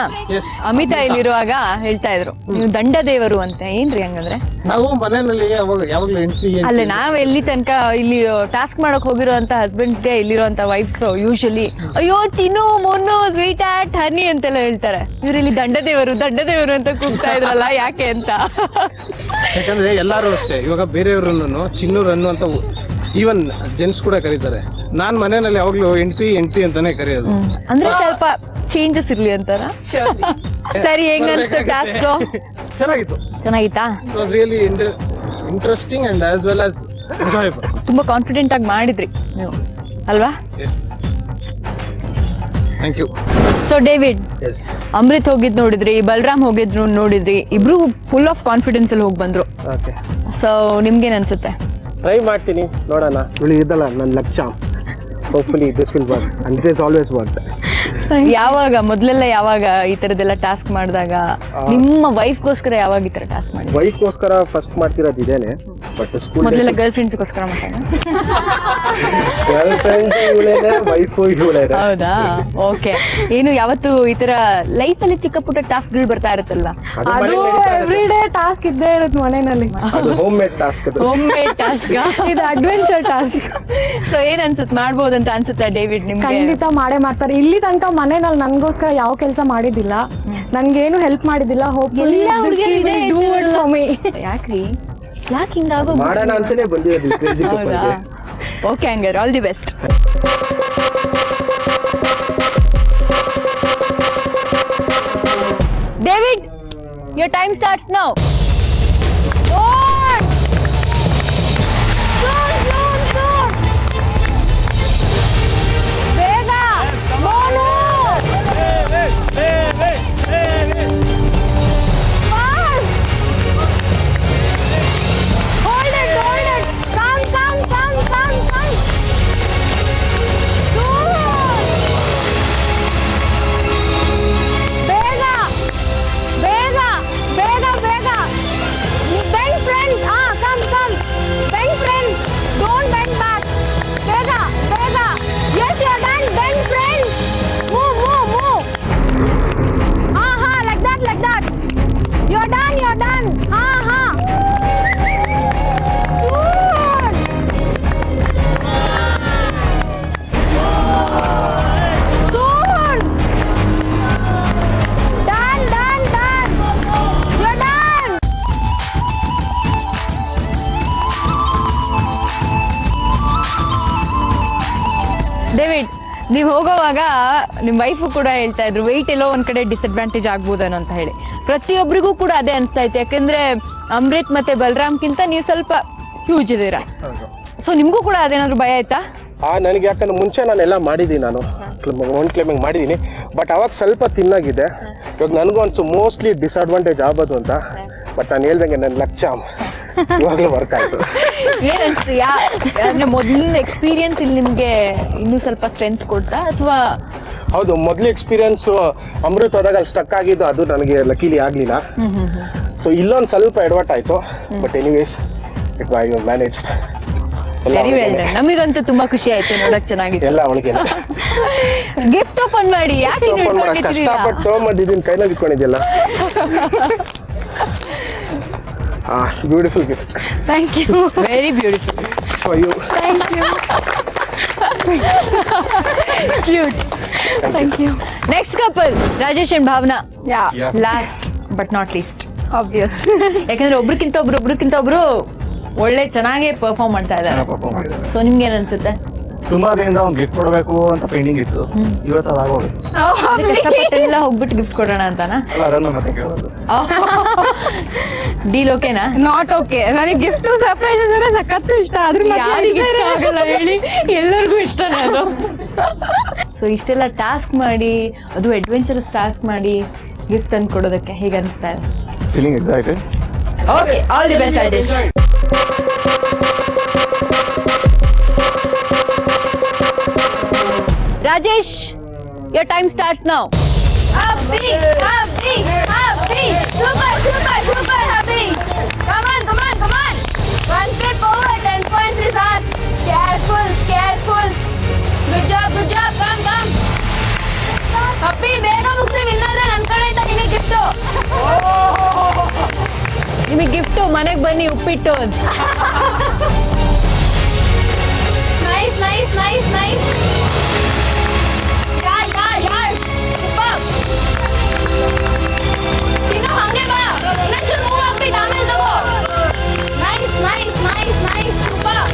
ಅಮಿತಾ ಇಲ್ಲಿರುವಾಗ ಹೇಳ್ತಾ ಇದ್ರು ನೀವು ದಂಡ ದೇವರು ಅಂತ. ಏನ್ರಿ ಹಂಗಂದ್ರೆ?
ನಾವು ಮನೆಯಲ್ಲಿ ಯಾವಾಗ್ಲೂ ಹೆಂಡತಿ
ಅಲ್ಲೇ ನಾವ್ ಎಲ್ಲಿ ತನಕ ಇಲ್ಲಿ ಟಾಸ್ಕ್ ಮಾಡಕ್ ಹೋಗಿರೋಂತ ಹಸ್ಬೆಂಡ್ಸ್ಗೆ ಇಲ್ಲಿರುವಂತ ವೈಫ್ಸ್ ಯೂಶಲಿ ಅಯ್ಯೋ ಚಿನ್ನು ಮುನ್ನು ಸ್ವೀಟ್ ಆರ್ಟ್ ಹನಿ ಅಂತೆಲ್ಲ ಹೇಳ್ತಾರೆ. ಇವ್ರಲ್ಲಿ ದಂಡ ದೇವರು ಅಂತ ಕೂಗ್ತಾ ಇದ್ರಲ್ಲ, ಯಾಕೆ ಅಂತ.
ಯಾಕಂದ್ರೆ ಎಲ್ಲಾರು ಅಷ್ಟೇ ಇವಾಗ ಬೇರೆಯವ್ರನ್ನು ಚಿನ್ನೂರನ್ನು ಅಂತ ಈವನ್ ಜೆಂಟ್ಸ್ ಕೂಡ ಕರೀತಾರೆ. ನಾನ್ ಮನೆಯಲ್ಲಿ ಯಾವಾಗ್ಲೂ ಹೆಂಡತಿ ಅಂತಾನೆ ಕರೆಯೋದು.
ಅಂದ್ರೆ ಸ್ವಲ್ಪ ಚೇಂಜಸ್ ಇರ್ಲಿ ಅಂತಾರ. ಸರಿ, ಹೆಂಗ ಅನ್ಸ್ತು ಟಾಸ್ಕ್? ಚೆನ್ನಾಗಿತ್ತಾ?
Really interesting and as well as enjoyable.
ತುಂಬಾ ಕಾನ್ಫಿಡೆಂಟ್ ಆಗಿ ಮಾಡಿದ್ರಿ ನೀವು ಅಲ್ವಾ?
Thank you.
So David, Amrit ಹೋಗಿದ್ ನೋಡಿದ್ರಿ, ಬಲರಾಮ್ ಹೋಗಿದ್ರು ನೋಡಿದ್ರಿ, ಇಬ್ರು ಫುಲ್ ಆಫ್ ಕಾನ್ಫಿಡೆನ್ಸ್ ಅಲ್ಲಿ ಹೋಗಿ ಬಂದ್ರು. ಸೊ ನಿಮ್ಗೇನ್ ಅನ್ಸುತ್ತೆ?
ಟ್ರೈ ಮಾಡ್ತೀನಿ, ನೋಡೋಣ. ಇದಲ್ಲ ನನ್ನ ಲಕ್ಷ್ಯ. Hopefully this will work and it is always work.
ಯಾವಾಗ ಮೊದಲೆಲ್ಲ ಯಾವಾಗ ಈ ತರದೆಲ್ಲ ಟಾಸ್ಕ್ ಮಾಡಿದಾಗ ನಿಮ್ಮ ವೈಫ್ಗೋಸ್ಕರ ಯಾವಾಗ ಈ ತರ ಟಾಸ್ಕ್ ಮಾಡಿ?
ವೈಫ್ಗೋಸ್ಕರ ಫಸ್ಟ್ ಮಾಡ್ತಿರೋದು ಇದೇನೆ. ಬಟ್ ಸ್ಕೂಲ್
ಮೊದಲೆಲ್ಲ ಗರ್ಲ್ ಫ್ರೆಂಡ್ಸ್ಗೋಸ್ಕರ ಮಾಡೋಣ.
ಗರ್ಲ್ ಫ್ರೆಂಡ್ ಇವಳೇನೆ, ವೈಫು ಇವಳೇನೆ.
ಹೌದಾ? ಓಕೆ. ಏನು ಯಾವತ್ತು ಈ ತರ ಲೈಫ್ ಅಲ್ಲಿ ಚಿಕ್ಕ ಪುಟ್ಟ ಟಾಸ್ಕ್ ಗಳು ಬರ್ತಾ ಇರುತ್ತಲ್ಲ,
ಅದು ಎವ್ರಿ ಡೇ ಟಾಸ್ಕ್ ಇದ್ದೇ ಇರುತ್ತೆ ಮನೆಯಲ್ಲಿ.
Home made task.
Home made task,
ಇದು ಅಡ್ವೆಂಚರ್ ಟಾಸ್ಕ್.
ಸೊ ಏನ್ ಅನ್ಸುತ್ತೆ, ಮಾಡ್ಬೋದಂತ ಅನ್ಸುತ್ತೆ ಡೇವಿಡ್ ನಿಮ್ಗೆ?
ಖಂಡಿತ ಮಾಡೇ ಮಾಡ್ತಾರೆ. ಇಲ್ಲಿ ತನಕ ಮನೆಯಲ್ಲಿ ನನ್ಗೋಸ್ಕರ ಯಾವ ಕೆಲಸ ಮಾಡಿದ್ದಿಲ್ಲ, ನನ್ಗೇನು ಹೆಲ್ಪ್ ಮಾಡಿದ್ದಿಲ್ಲ. ಹೋಪ್ಫುಲಿ
ಎಲ್ಲ ಹುಡುಗಿಯರು ಇದೇ ಹೇಳ್ತಿರಲ್ಲ. ಯಾಕ್ರಿ ಯಾಕೆ ಹಿಂಗಾಗೋ
ಮಾಡೋಣ ಅಂತಾನೆ ಬಂದಿರೋದು ಕ್ರೇಜಿ ಕಪಲ್ಗೆ.
ಓಕೆ ಹಂಗಾರೆ all the best. David your time starts now. ಬೇಗ Monu. Hold it, hold it. Come. ಬೇಗ. Bend friends. Come. Bend friends. Don't bend back. ಬೇಗ. Yes, you're done. Bend friends. Move. Like that. You're done. Good. Done. You're done. David, ನೀವು ಹೋಗೋವಾಗ ನಿಮ್ಮ wife ಕೂಡ ಹೇಳ್ತಾ ಇದ್ರು weight ಎಲ್ಲೋ ಒಂದ್ ಕಡೆ ಡಿಸಡ್ವಾಂಟೇಜ್ ಆಗ್ಬೋದೇನೋ ಅಂತ ಹೇಳಿ. ಪ್ರತಿಯೊಬ್ಬರಿಗೂ ಕೂಡ ಅದೇ ಅನಿಸ್ತಾ ಇತ್ತು, ಯಾಕಂದ್ರೆ ಅಮೃತ್ ಮತ್ತೆ ಬಲರಾಮ್ಗಿಂತ ನೀವು ಸ್ವಲ್ಪ ಹ್ಯೂಜ್ ಇದೀರಾ. ಸೊ ನಿಮಗೂ ಕೂಡ ಅದೇನಾದ್ರು ಭಯ ಆಯ್ತಾ?
ನನಗೆ ಯಾಕಂದ್ರೆ ಮುಂಚೆ ನಾನೆಲ್ಲ ಮಾಡಿದ್ದೀನಿ, ನಾನು ಓನ್ ಕ್ಲೈಂಬಿಂಗ್ ಮಾಡಿದ್ದೀನಿ. ಬಟ್ ಅವಾಗ ಸ್ವಲ್ಪ ತಿನ್ನಾಗಿದೆ. ಇವಾಗ ನನಗೂ ಅನ್ಸು ಮೋಸ್ಟ್ಲಿ ಡಿಸಡ್ವಾಂಟೇಜ್ ಆಗ್ಬೋದು ಅಂತ. ಬಟ್ ನಾನು ಹೇಳ್ದಂಗೆ ನನ್ನ ಲಕ್ಷ್ಯ ಇವಾಗಲೂ ವರ್ಕ್ ಆಯಿತು.
ಏನ್ ಅನ್ಸ್ತೀಯಾ ಅಂದ್ರೆ ಮೊದಲಿನ ಎಕ್ಸ್ಪೀರಿಯನ್ಸ್ ಇಲ್ಲಿ ನಿಮ್ಗೆ ಇನ್ನೂ ಸ್ವಲ್ಪ ಸ್ಟ್ರೆಂತ್ ಕೊಡ್ತಾ ಅಥವಾ?
ಹೌದು, ಮೊದಲು ಎಕ್ಸ್ಪೀರಿಯನ್ಸು ಅಮೃತ್ ಹೋದಾಗ ಅಲ್ಲಿ ಸ್ಟಕ್ ಆಗಿದ್ದು, ಅದು ನನಗೆ ಲಕೀಲಿ ಆಗಲಿಲ್ಲ. ಸೊ ಇಲ್ಲೊಂದು ಸ್ವಲ್ಪ ಎಡವಟ್ ಆಯಿತು. But anyways it I managed.
Very well done. ನಮಗಂತೂ ತುಂಬಾ ಖುಷಿ ಆಯ್ತು, ನೋಡಕ್ ಚೆನ್ನಾಗಿದೆ.
ಎಲ್ಲ ಅವಳಿಗೆ
ಗಿಫ್ಟ್ ಓಪನ್ ಮಾಡಿ. ಯಾಕೆ
ಕಷ್ಟಪಟ್ಟು ತೊಗೊಂಬಂದಿದ್ದೀನಿ, ಕೈನಾಗ ಇಟ್ಕೊಂಡಿದ್ಯಲ್ಲ. Beautiful gift.
Thank you. Very beautiful
for you.
Thank you. Cute. Thank you. Next couple Rajesh and Bhavana. Last but not least obvious. ಯಾಕಂದ್ರೆ ಒಬ್ರಕ್ಕಿಂತ ಒಬ್ರು ಒಳ್ಳೆ ಚೆನ್ನಾಗಿ ಪರ್ಫಾರ್ಮ್ ಮಾಡ್ತಾ ಇದ್ದಾರೆ. ಸೊ ನಿಮ್ಗೆ ಏನ್ ಅನ್ಸುತ್ತೆ?
ತುಂಬಾ ದಿನದಿಂದ ಒಂದು ಗಿಫ್ಟ್ ಕೊಡಬೇಕು ಅಂತ ಪೆಂಡಿಂಗ್ ಇತ್ತು, ಇವತ್ತು ಅದಾಗೋದು.
ಕಷ್ಟಪಟ್ಟೆಲ್ಲ ಹೋಗ್ಬಿಟ್ಟು ಗಿಫ್ಟ್ ಕೊಡೋಣ ಅಂತಾನ?
ಅಲ್ಲ, ಅದನ್ನ ಮತ್ತೆ ಕೇಳೋದು.
ಡೀಲ್ ಓಕೆನಾ?
Not okay. ನನಗೆ ಗಿಫ್ಟ್ ಸರ್ಪ್ರೈಸ್ ಅಂದ್ರೆ ಸಖತ್ತು ಇಷ್ಟ. ಆದ್ರೆ
ಯಾರಿಗೆ ಇಷ್ಟ ಆಗಲ್ಲ ಹೇಳಿ? ಎಲ್ಲರಿಗೂ ಇಷ್ಟನೇ ಅದು. ಸೊ ಇಷ್ಟೆಲ್ಲ ಟಾಸ್ಕ್ ಮಾಡಿ, ಅದು ಅಡ್ವೆಂಚರಸ್ ಟಾಸ್ಕ್ ಮಾಡಿ ಗಿಫ್ಟ್ ತಂದು ಕೊಡೋದಕ್ಕೆ ಹೇಗೆ ಅನಿಸ್ತಾ ಇದೆ?
Feeling excited.
Okay, all the best Rajesh. Rajesh, your time starts now. Happy. Super happy. Come on. 1 step forward, 10 points is ours. Careful. Good job. Come. Happy, ಬೇಗ ಮುಗಿಸಿ. ವಿನ್ನರ್ ನನ್ನ ಕಡೆಯಿಂದ ನಿಮಗೆ ಗಿಫ್ಟ್. ನಿಮಗೆ ಗಿಫ್ಟ್ ಮನೆಗೆ ಬನ್ನಿ, ಉಪ್ಪಿಟ್ಟು. ನೈಸ್. ಯಾರ್ ಸೂಪರ್. ಚಿನ್ನ ಹಂಗೆ ಬಾ, ಇನ್ನೊಂದು ಮೂವ್ ಆಗ್ಬಿಟ್ಟು ಆಮೇಲೆ ತಗೋ. Nice super.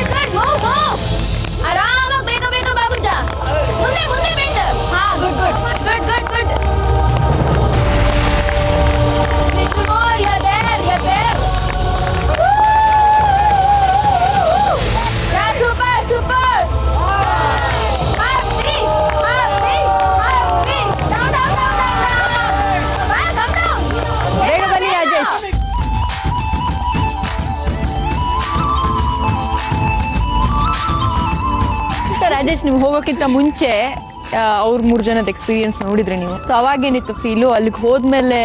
Good move. ಆರಾಮಾಗಿ ಬೇಗ ಬಾಗುಂಜ. ಮುಂದೆ bend. Good. Little more, you're there. Yeah, super. Happy. Down. Come down. ಬೇಗ ಬನ್ನಿ ರಾಜೇಶ್. ರಾಜೇಶ್, ನೀವು ಹೋಗೋಕ್ಕಿಂತ ಮುಂಚೆ ಅವ್ರ 3 ಜನದ ಎಕ್ಸ್ಪೀರಿಯನ್ಸ್ ನೋಡಿದ್ರಿ ನೀವು. ಸೊ ಅವಾಗೇನಿತ್ತು ಫೀಲು? ಅಲ್ಲಿಗೆ ಹೋದ್ಮೇಲೆ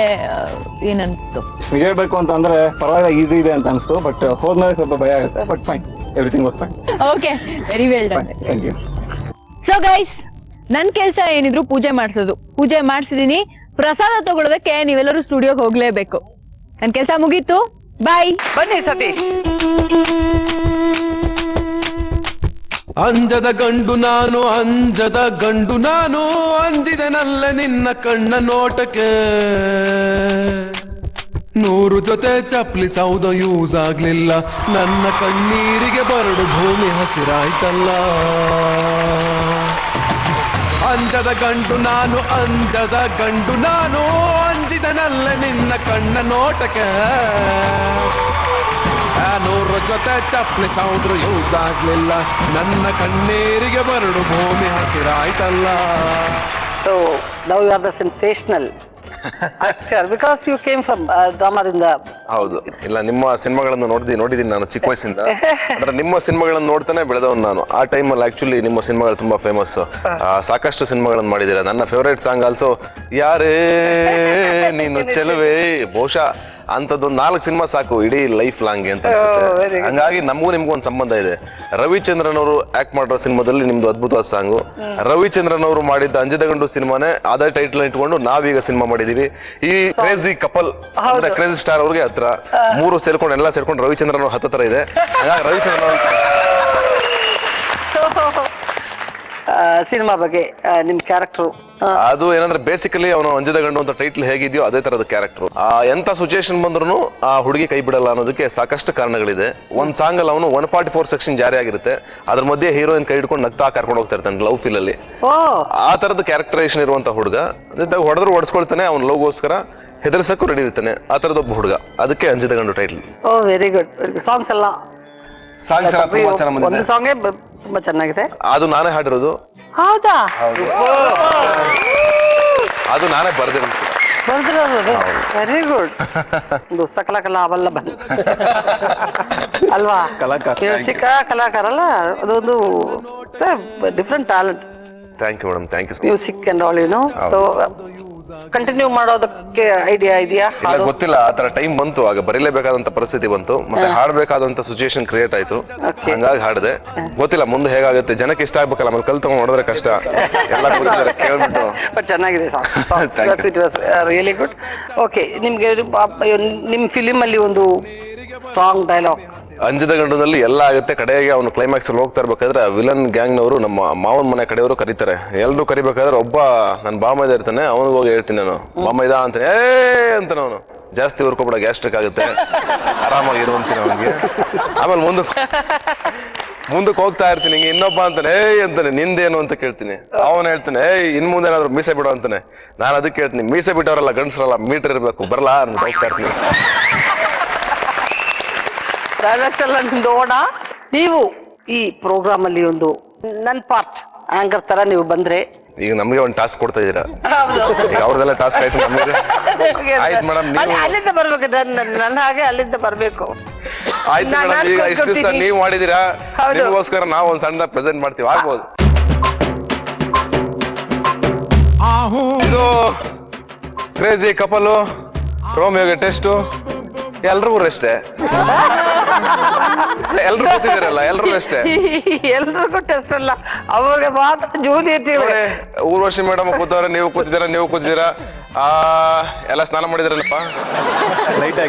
ಏನ್ ಅನ್ಸ್ತು?
ನಿಜ ಹೇಳ್ಬೇಕು ಅಂತಂದ್ರೆ ಪರವಾಗಿಲ್ಲ, ಈಸಿ ಇದೆ ಅಂತ ಅನಿಸ್ತು. ಬಟ್ ಹೋದ್ಮೇಲೆ ಸ್ವಲ್ಪ ಭಯ ಆಗುತ್ತೆ. But fine, everything was fine.
Okay, very well done.
Thank you.
So guys, ನನ್ನ ಕೆಲಸ ಏನಿದ್ರು ಪೂಜೆ ಮಾಡಿಸೋದು. ಪೂಜೆ ಮಾಡಿಸಿದೀನಿ. ಪ್ರಸಾದ ತಗೊಳ್ಳೋದಕ್ಕೆ ನೀವೆಲ್ಲರೂ ಸ್ಟುಡಿಯೋಗೆ ಹೋಗ್ಲೇಬೇಕು. ನನ್ನ ಕೆಲಸ ಮುಗೀತು. ಬಾಯ್.
ಬನ್ನಿ ಸತೀಶ್.
ಅಂಜದ ಗಂಡು ನಾನು ಅಂಜದ ಗಂಡು ನಾನು ಅಂಜಿದನಲ್ಲ ನಿನ್ನ ಕಣ್ಣ ನೋಟಕ್ಕೆ 100 ಜೊತೆ ಚಪ್ಲಿ ಸೌದ ಯೂಸ್ ಆಗ್ಲಿಲ್ಲ ನನ್ನ ಕಣ್ಣೀರಿಗೆ ಬರಡು ಭೂಮಿ ಹಸಿರಾಯ್ತಲ್ಲ ಅಂಜದ ಗಂಡು ನಾನು ಅಂಜದ ಗಂಡು ನಾನು ಅಂಜಿದನಲ್ಲ ನಿನ್ನ ಕಣ್ಣ ನೋಟಕ್ಕೆ 100 ಜೊತೆ ಚಪ್ಲಿ ಸೌದ್ರು ಯೂಸ್ ಆಗ್ಲಿಲ್ಲ ನನ್ನ ಕಣ್ಣೀರಿಗೆ ಬರಡು ಭೂಮಿ ಹಸಿರಾಯ್ತಲ್ಲ.
So now you are the sensational actor because you came from ಡ್ರಾಮಾದಿಂದ.
ಹೌದು, ಇಲ್ಲ ನಿಮ್ಮ ಸಿನಿಮಾಗಳನ್ನು ನೋಡಿದ್ದೀನಿ ನಾನು ಚಿಕ್ಕ ವಯಸ್ಸಿಂದ. ಅಂದ್ರೆ ನಿಮ್ಮ ಸಿನಿಮಾಗಳನ್ನು ನೋಡ್ತಾನೆ ಬೆಳೆದವನು ನಾನು. ಆ ಟೈಮಲ್ಲಿ ಆಕ್ಚುಲಿ ನಿಮ್ಮ ಸಿನಿಮಾಗಳು ತುಂಬಾ ಫೇಮಸ್. ಸಾಕಷ್ಟು ಸಿನಿಮಾಗಳನ್ನು ಮಾಡಿದ್ದೀರಾ. ನನ್ನ ಫೇವರೇಟ್ ಸಾಂಗ್ ಆಲ್ಸೋ ಯಾರೇ ನೀನು ಚೆಲುವೆ. ಬಹುಶಃ ಅಂಥದ್ದೊಂದು 4 ಸಿನಿಮಾ ಸಾಕು ಇಡೀ ಲೈಫ್ ಲಾಂಗ್ ಅಂತ ಅನ್ಸುತ್ತೆ. ಹಂಗಾಗಿ ನಮಗೂ ನಿಮ್ಗೂ ಒಂದು ಸಂಬಂಧ ಇದೆ. ರವಿಚಂದ್ರನ್ ಅವರು ಆಕ್ಟ್ ಮಾಡಿರೋ ಸಿನಿಮಾದಲ್ಲಿ ನಿಮ್ದು ಅದ್ಭುತವಾದ ಸಾಂಗು. ರವಿಚಂದ್ರನ್ ಅವರು ಮಾಡಿದ್ದ ಅಂಜದ ಗಂಡು ಸಿನಿಮಾನೇ ಅದೇ ಟೈಟಲ್ ಇಟ್ಕೊಂಡು ನಾವೀಗ ಸಿನಿಮಾ ಮಾಡಿದೀವಿ. ಈ ಕ್ರೇಜಿ ಕಪಲ್ ಅಂದ್ರೆ ಕ್ರೇಜಿ ಸ್ಟಾರ್ ಅವ್ರಿಗೆ ಹತ್ರ 3 ಸೇರ್ಕೊಂಡು ಎಲ್ಲ ಸೇರ್ಕೊಂಡು ರವಿಚಂದ್ರನ್ ಅವ್ರ ಹತ್ರ ಇದೆ. ಹಾಗಾಗಿ ರವಿಚಂದ್ರನ್
ಸಿನಿಮಾ ಬಗ್ಗೆ ನಿಮ್ ಕ್ಯಾರೆಕ್ಟರ್
ಅದು ಏನಂದ್ರೆ ಬೇಸಿಕಲಿ ಅವನು ಅಂಜದ ಗಂಡು ಅಂತ ಟೈಟ್ಲ್ ಹೇಗಿದೆಯೋ ಅದೇ ತರದ ಕ್ಯಾರೆಕ್ಟರ್. ಎಂತ ಸಿಚುಯೇಷನ್ ಬಂದ್ರು ಆ ಹುಡುಗಿ ಕೈ ಬಿಡಲ್ಲ ಅನ್ನೋದಕ್ಕೆ ಸಾಕಷ್ಟು ಕಾರಣಗಳಿದೆ. ಒಂದ್ ಸಾಂಗ್ ಅಲ್ಲಿ ಅವನು 144 ಸೆಕ್ಷನ್ ಜಾರಿ ಆಗಿರುತ್ತೆ. ಅದ್ರ ಮಧ್ಯೆ ಹೀರೋಯಿನ್ ಕೈ ಹಿಡ್ಕೊಂಡು ನಗ್ತಾ ಕರ್ಕೊಂಡು ಹೋಗ್ತಾ ಇರ್ತಾನೆ ಲವ್ ಫೀಲ್ ಅಲ್ಲಿ. ಆ ತರದ ಕ್ಯಾರೆಕ್ಟರೈಸೇಷನ್ ಇರುವಂತ ಹುಡುಗ. ಹೊಡೆದ್ರು ಹೊಡ್ಸ್ಕೊಳ್ತಾನೆ, ಅವ್ನ ಲವ್ಗೋಸ್ಕರ ಹೆದರ್ಸಕ್ಕೂ ರೆಡಿ ಇರ್ತಾನೆ. ಆ ತರದೊಬ್ಬ ಹುಡುಗ. ಅದಕ್ಕೆ ಅಂಜದ ಗಂಡು ಟೈಟ್ಲ್.
ಓ ವೆರಿ ಗುಡ್. ಸಾಂಗ್ಸ್ ಎಲ್ಲ ಒಂದು ಸಾಂಗೇ ತುಂಬಾ ಚೆನ್ನಾಗಿದೆ.
ಅದು ನಾನೇ ಹಾಡಿರೋದು.
ಹೌದಾ?
ಅದು ನಾನೇ ಬರ್ದಿರೋದು.
Very good. ಒಂದು ಸಕಲ ಕಲಾ ಅವೆಲ್ಲ ಬಂದು ಅಲ್ವಾ? ಮ್ಯೂಸಿಕ್ ಕಲಾಕಾರ ಅಲ್ಲ, ಅದೊಂದು different talent.
Thank you madam, thank you.
Music and all you know. So continue ಮಾಡೋದಕ್ಕೆ ಐಡಿಯಾ ಇದೆಯಾ?
ಗೊತ್ತಿಲ್ಲ, ಆ ತರ ಟೈಮ್ ಬಂತು, ಆಗ ಬರೀಲೇಬೇಕಾದಂತ ಪರಿಸ್ಥಿತಿ ಬಂತು, ಮತ್ತೆ ಹಾಡ್ಬೇಕಾದಂತ ಸಿಚುಯೇಷನ್ ಕ್ರಿಯೇಟ್ ಆಯ್ತು. ಹಂಗಾಗಿ ಹಾಡಿದೆ. ಗೊತ್ತಿಲ್ಲ ಮುಂದೆ ಹೇಗಾಗುತ್ತೆ, ಜನಕ್ಕೆ ಇಷ್ಟ ಆಗ್ಬೇಕಲ್ಲ, ಮತ್ತೆ ಕಲ್ ತಗೊಂಡು ನೋಡಿದ್ರೆ ಕಷ್ಟ. ಎಲ್ಲ ಕೇಳ್ಬಿಟ್ಟು
ಬಟ್ ಚೆನ್ನಾಗಿದೆ song. It was really good. Okay, ನಿಮ್ಗೆ ನಿಮ್ ಫಿಲಿಮ್ ಅಲ್ಲಿ ಒಂದು ಸ್ಟ್ರಾಂಗ್ ಡೈಲಾಗ್.
ಅಂಜದ ಗಂಡುನಲ್ಲಿ ಎಲ್ಲ ಆಗುತ್ತೆ. ಕಡೆಗೆ ಅವನು ಕ್ಲೈಮ್ಯಾಕ್ಸ್ ಅಲ್ಲಿ ಹೋಗ್ತಾ ಇರ್ಬೇಕಾದ್ರೆ ವಿಲನ್ ಗ್ಯಾಂಗ್ನವರು ನಮ್ಮ ಮಾವನ ಮನೆ ಕಡೆಯವರು ಕರೀತಾರೆ. ಎಲ್ಲರೂ ಕರಿಬೇಕಾದ್ರೆ ಒಬ್ಬ ನನ್ನ ಬಾಮೈದ ಇರ್ತಾನೆ, ಅವನಿಗೆ ಹೋಗಿ ಹೇಳ್ತೀನಿ ನಾನು, ಬಾಮೈದ ಅಂತಾನೆ. ಅಂತಾನೆ ಅವನು. ಜಾಸ್ತಿ ಹುರ್ಕೊಬಿಡ, ಗ್ಯಾಸ್ಟ್ರಿಕ್ ಆಗುತ್ತೆ, ಆರಾಮಾಗಿ ಇರುವಂತೀನಿ ಅವನಿಗೆ. ಆಮೇಲೆ ಮುಂದಕ್ಕೆ ಹೋಗ್ತಾ ಇರ್ತೀನಿ, ಹಿಂಗೆ ಇನ್ನೊಬ್ಬ ಅಂತಾನೆ ಅಂತಾನೆ, ನಿಂದೇನು ಅಂತ ಕೇಳ್ತೀನಿ. ಅವನು ಹೇಳ್ತಾನೆ ಇನ್ ಮುಂದೆ ಏನಾದ್ರು ಮೀಸೆ ಬಿಡು ಅಂತಾನೆ. ನಾನು ಅದಕ್ಕೆ ಹೇಳ್ತೀನಿ, ಮೀಸೆ ಬಿಟ್ಟವರಲ್ಲ ಗಂಡಸರಲ್ಲ, ಮೀಟರ್ ಇರ್ಬೇಕು, ಬರಲ್ಲ ಅಂತ ಹೋಗ್ತಾ ಇರ್ತೀನಿ.
ನೋಡ, ನೀವು ಈ ಪ್ರೋಗ್ರಾಮ್ ಅಲ್ಲಿ ಒಂದು ನನ್ ಪಾರ್ಟ್ ಆಂಕರ್ ತರ ನೀವು ಬಂದ್ರೆ
ಈಗ ನಮ್ಗೆ ಒಂದು ಟಾಸ್ಕ್ ಕೊಡ್ತಾ ಇದೀರಾ. ಈಗ ಅವ್ರದೆಲ್ಲ ಟಾಸ್ಕ್ ಆಯ್ತು ನಮಗೆ. ಆಯ್ತು ಮೇಡಮ್,
ಅಲ್ಲಿಂದ ಬರ್ಬೇಕು, ನನ್ನ ಹಾಗೆ ಅಲ್ಲಿಂದ ಬರ್ಬೇಕು.
ಆಯ್ತು ಮೇಡಮ್, ಈಗ ಇಷ್ಟು ದಿವಸ ನೀವು ಮಾಡಿದೀರಾ, ನಿಮಗೋಸ್ಕರ ನಾವು ಒಂದು ಸಣ್ಣ ಪ್ರೆಸೆಂಟ್ ಮಾಡ್ತೀವಿ, ಆಗ್ಬೋದು. ಇದು ಕ್ರೇಜಿ ಕಪಲು, ರೋಮಿಯೋಗೆ ಟೆಸ್ಟು, ಎಲ್ರಿಗೂ ಅಷ್ಟೇ. ಎಲ್ರು ಕೂತಿದ್ದೀರಲ್ಲ, ಎಲ್ರು ಅಷ್ಟೇ.
ಎಲ್ರಿಗೂ ಟೆಸ್ಟ್ ಅಲ್ಲ, ಅವ್ರಿಗೆ ಮಾತ್ರ ಜೂನಿಯರ್.
ಊರ್ವಶಿ ಮೇಡಮ್ ಕೂತವ್ರೆ, ನೀವು ಕೂತಿದ್ದೀರಾ. ಎಲ್ಲ ಸ್ನಾನ ಮಾಡಿದಿರಲ್ಲಪ್ಪ,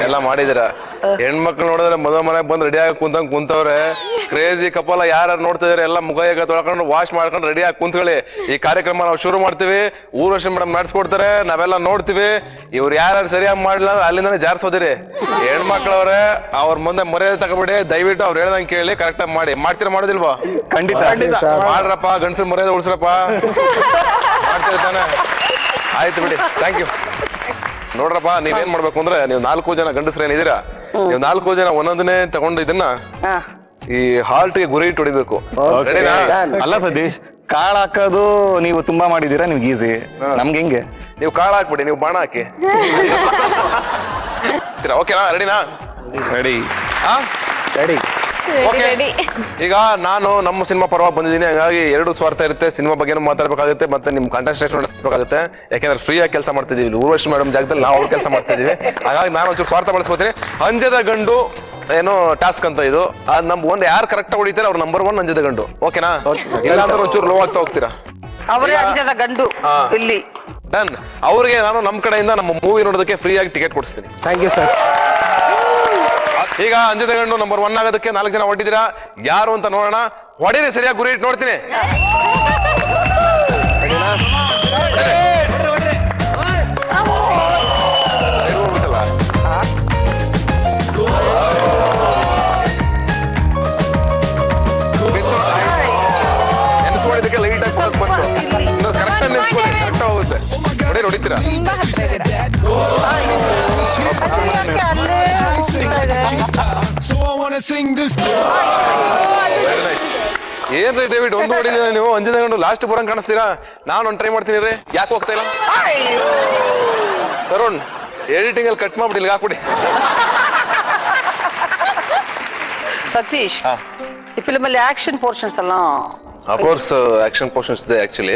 ಎಲ್ಲ ಮಾಡಿದಿರ. ಹೆಣ್ಮಕ್ಳು ನೋಡಿದ್ರೆ ಮದುವೆ ಮನೆಗೆ ಬಂದು ರೆಡಿ ಆಗಿ ಕುಂತವ್ರೆ. ಕ್ರೇಜಿ ಕಪಲ ಯಾರು ನೋಡ್ತಾ ಇದಾರೆ ಎಲ್ಲ ಮುಖ ಈಗ ತೊಳ್ಕೊಂಡು ವಾಶ್ ಮಾಡ್ಕೊಂಡು ರೆಡಿ ಆಗಿ ಕುಂತ್ಕೊಳ್ಳಿ. ಈ ಕಾರ್ಯಕ್ರಮ ನಾವು ಶುರು ಮಾಡ್ತೀವಿ. ಊರ್ವಶಿ ಮೇಡಮ್ ನಡೆಸ್ಕೊಡ್ತಾರೆ, ನಾವೆಲ್ಲ ನೋಡ್ತೀವಿ. ಇವ್ರು ಯಾರು ಸರಿಯಾಗಿ ಮಾಡ್ಲಿಲ್ಲ ಅಂದ್ರೆ ಅಲ್ಲಿಂದಾನೆ ಜಾರಿಸೋದಿರಿ. ಹೆಣ್ಮಕ್ಳವ್ರೆ, ಅವ್ರ ಮುಂದೆ ಮರ್ಯಾದೆ ತಗೋಬಿಡಿ, ದಯವಿಟ್ಟು ಅವ್ರು ಹೇಳ್ದಂಗೆ ಕೇಳಿ ಕರೆಕ್ಟಾಗಿ ಮಾಡಿ. ಮಾಡೋದಿಲ್ವಾ? ಖಂಡಿತ ಮಾಡ್ರಪ್ಪ, ಗಂಡಸರು ಮರ್ಯಾದೆ ಉಳಿಸ್ರಪ್ಪ. ಮಾಡ್ತೀವಿ ತಾನೆ? ಆಯ್ತು ಬಿಡಿ, ಥ್ಯಾಂಕ್ ಯು. ನೋಡ್ರಪ್ಪ, ನೀವೇನ್ ಮಾಡ್ಬೇಕು ಅಂದ್ರೆ, ನೀವು 4 ಜನ ಗಂಡಸ್ರು ಏನಿದ್ದೀರಾ, ನೀವು 4 ಜನ ಒಂದೊಂದನೇ ತಗೊಂಡು ಇದನ್ನ ಈ ಹಾಲ್ಟ್ಗೆ ಗುರಿ ಇಟ್ಟು ಹೊಡಿಬೇಕು.
ಅಲ್ಲ ಸತೀಶ್, ಕಾಳು ಹಾಕೋದು ನೀವು ತುಂಬಾ ಮಾಡಿದೀರಾ, ನಿಮ್ಗೆ ಈಸಿ. ನಮ್ಗೆ ಹೆಂಗೆ?
ನೀವು ಕಾಳು ಹಾಕ್ಬಿಡಿ, ನೀವು ಬಾಣ ಹಾಕಿ. ಓಕೆನಾ? ರೆಡಿನಾ?
ರೆಡಿ.
ರೆಡಿ. ಈಗ ನಾನು ನಮ್ಮ ಸಿನಿಮಾ ಪರವಾಗಿ ಬಂದಿದ್ದೀನಿ. ಹಾಗಾಗಿ 2 ಸ್ವಾರ್ಥ ಇರುತ್ತೆ. ಸಿನಿಮಾ ಬಗ್ಗೆನೂ ಮಾತಾಡ್ಬೇಕಾಗುತ್ತೆ, ಮತ್ತೆ ನಿಮ್ ಕಾಂಟೆಸ್ಟ್ ನಡೆಸಬೇಕಾಗುತ್ತೆ. ಯಾಕೆಂದ್ರೆ ಫ್ರೀಯಾಗಿ ಕೆಲಸ ಮಾಡ್ತಿದೀವಿ. ಊರ್ವಶಿ ಮೇಡಮ್ ಜಾಗದಲ್ಲಿ ನಾವು ಅವ್ರ ಕೆಲಸ ಮಾಡ್ತಿದೀವಿ. ಹಾಗಾಗಿ ನಾನು ಒಂಚೂರು ಸ್ವಾರ್ಥ ಬಳಸ್ಕೋತೀನಿ. ಅಂಜದ ಗಂಡು ಏನೋ ಟಾಸ್ಕ್ ಅಂತ ಇದು. ಅದು ಯಾರು ಕರೆಕ್ಟ್ ಹೊಡಿತಾರೆ ಅವ್ರು ನಂಬರ್ 1 ಅಂಜದ ಗಂಡು. ಓಕೆನಾ? ಇಲ್ಲಾಂದ್ರೆ ಒಂಚೂರು ಲೋ ಆಗ್ತಾ ಹೋಗ್ತೀರಾ.
ಅವರೇ ಅಂಜದ ಗಂಡು ಇಲ್ಲಿ.
ಡನ್. ಅವ್ರಿಗೆ ನಾನು ನಮ್ಮ ಕಡೆಯಿಂದ ನಮ್ಮ ಮೂವಿ ನೋಡೋದಕ್ಕೆ ಫ್ರೀ ಆಗಿ ಟಿಕೆಟ್ ಕೊಡಿಸ್ತೀನಿ.
Thank you sir.
ಈಗ ಅಂಜದ ಗಂಡು ನಂಬರ್ 1 ಆಗೋದಕ್ಕೆ 4 ಜನ ಹೊಟ್ಟಿದ್ದೀರಾ. ಯಾರು ಅಂತ ನೋಡೋಣ. ಹೊಡೀರಿ ಸರಿಯಾಗಿ ಗುರಿ ಇಟ್ಟು ನೋಡ್ತೀನಿ. ರೆಡಿನಾ? ಹೊಡೀರಿ. ಸೈಡ್ ಹೋಗ್ಬಿಟ್ಟಲ್ಲ. ನೆನೆಸ್ಕೊಂಡಿದ್ದಕ್ಕೆ ಲೈಟ್ ಆಗಿ ಕೊಡಕ್ ಬಂತು. ಕರೆಕ್ಟ್ ನೆನೆಸ್ಕೊಳ್ಳಿ, ಕರೆಕ್ಟ್ ಹೋಗುತ್ತೆ. ಹೊಡೀರಿ, ಹೊಡಿತೀರಾ? ಏನ್ರಿ ಡೇವಿಡ್, ಒಂದು ಹೊಡಿಲಿಲ್ಲ ನೀವು, ಅಂಜದ ಗಂಡು ಲಾಸ್ಟ್ ಬರಂಗ್ ಕಾಣಿಸ್ತೀರಾ? ನಾನು ಒಂದು ಟ್ರೈ ಮಾಡ್ತೀನಿ ರೀ. ಯಾಕೆ ಹೋಗ್ತಾ ಇಲ್ಲ? ತರುಣ್, ಎಡಿಟಿಂಗ್ ಅಲ್ಲಿ ಕಟ್ ಮಾಡ್ಬಿಡಿ, ಇಲ್ಲಿಗೆ ಹಾಕ್ಬಿಡಿ.
ಸತೀಶ್, ಈ ಫಿಲ್ಮ್ ಅಲ್ಲಿ ಆಕ್ಷನ್ ಪೋರ್ಷನ್ಸ್ ಅಲ್ಲ?
ಅಫ್ಕೋರ್ಸ್ ಆಕ್ಷನ್ ಪೋರ್ಷನ್ಸ್ ಇದೆ. ಆಕ್ಚುಲಿ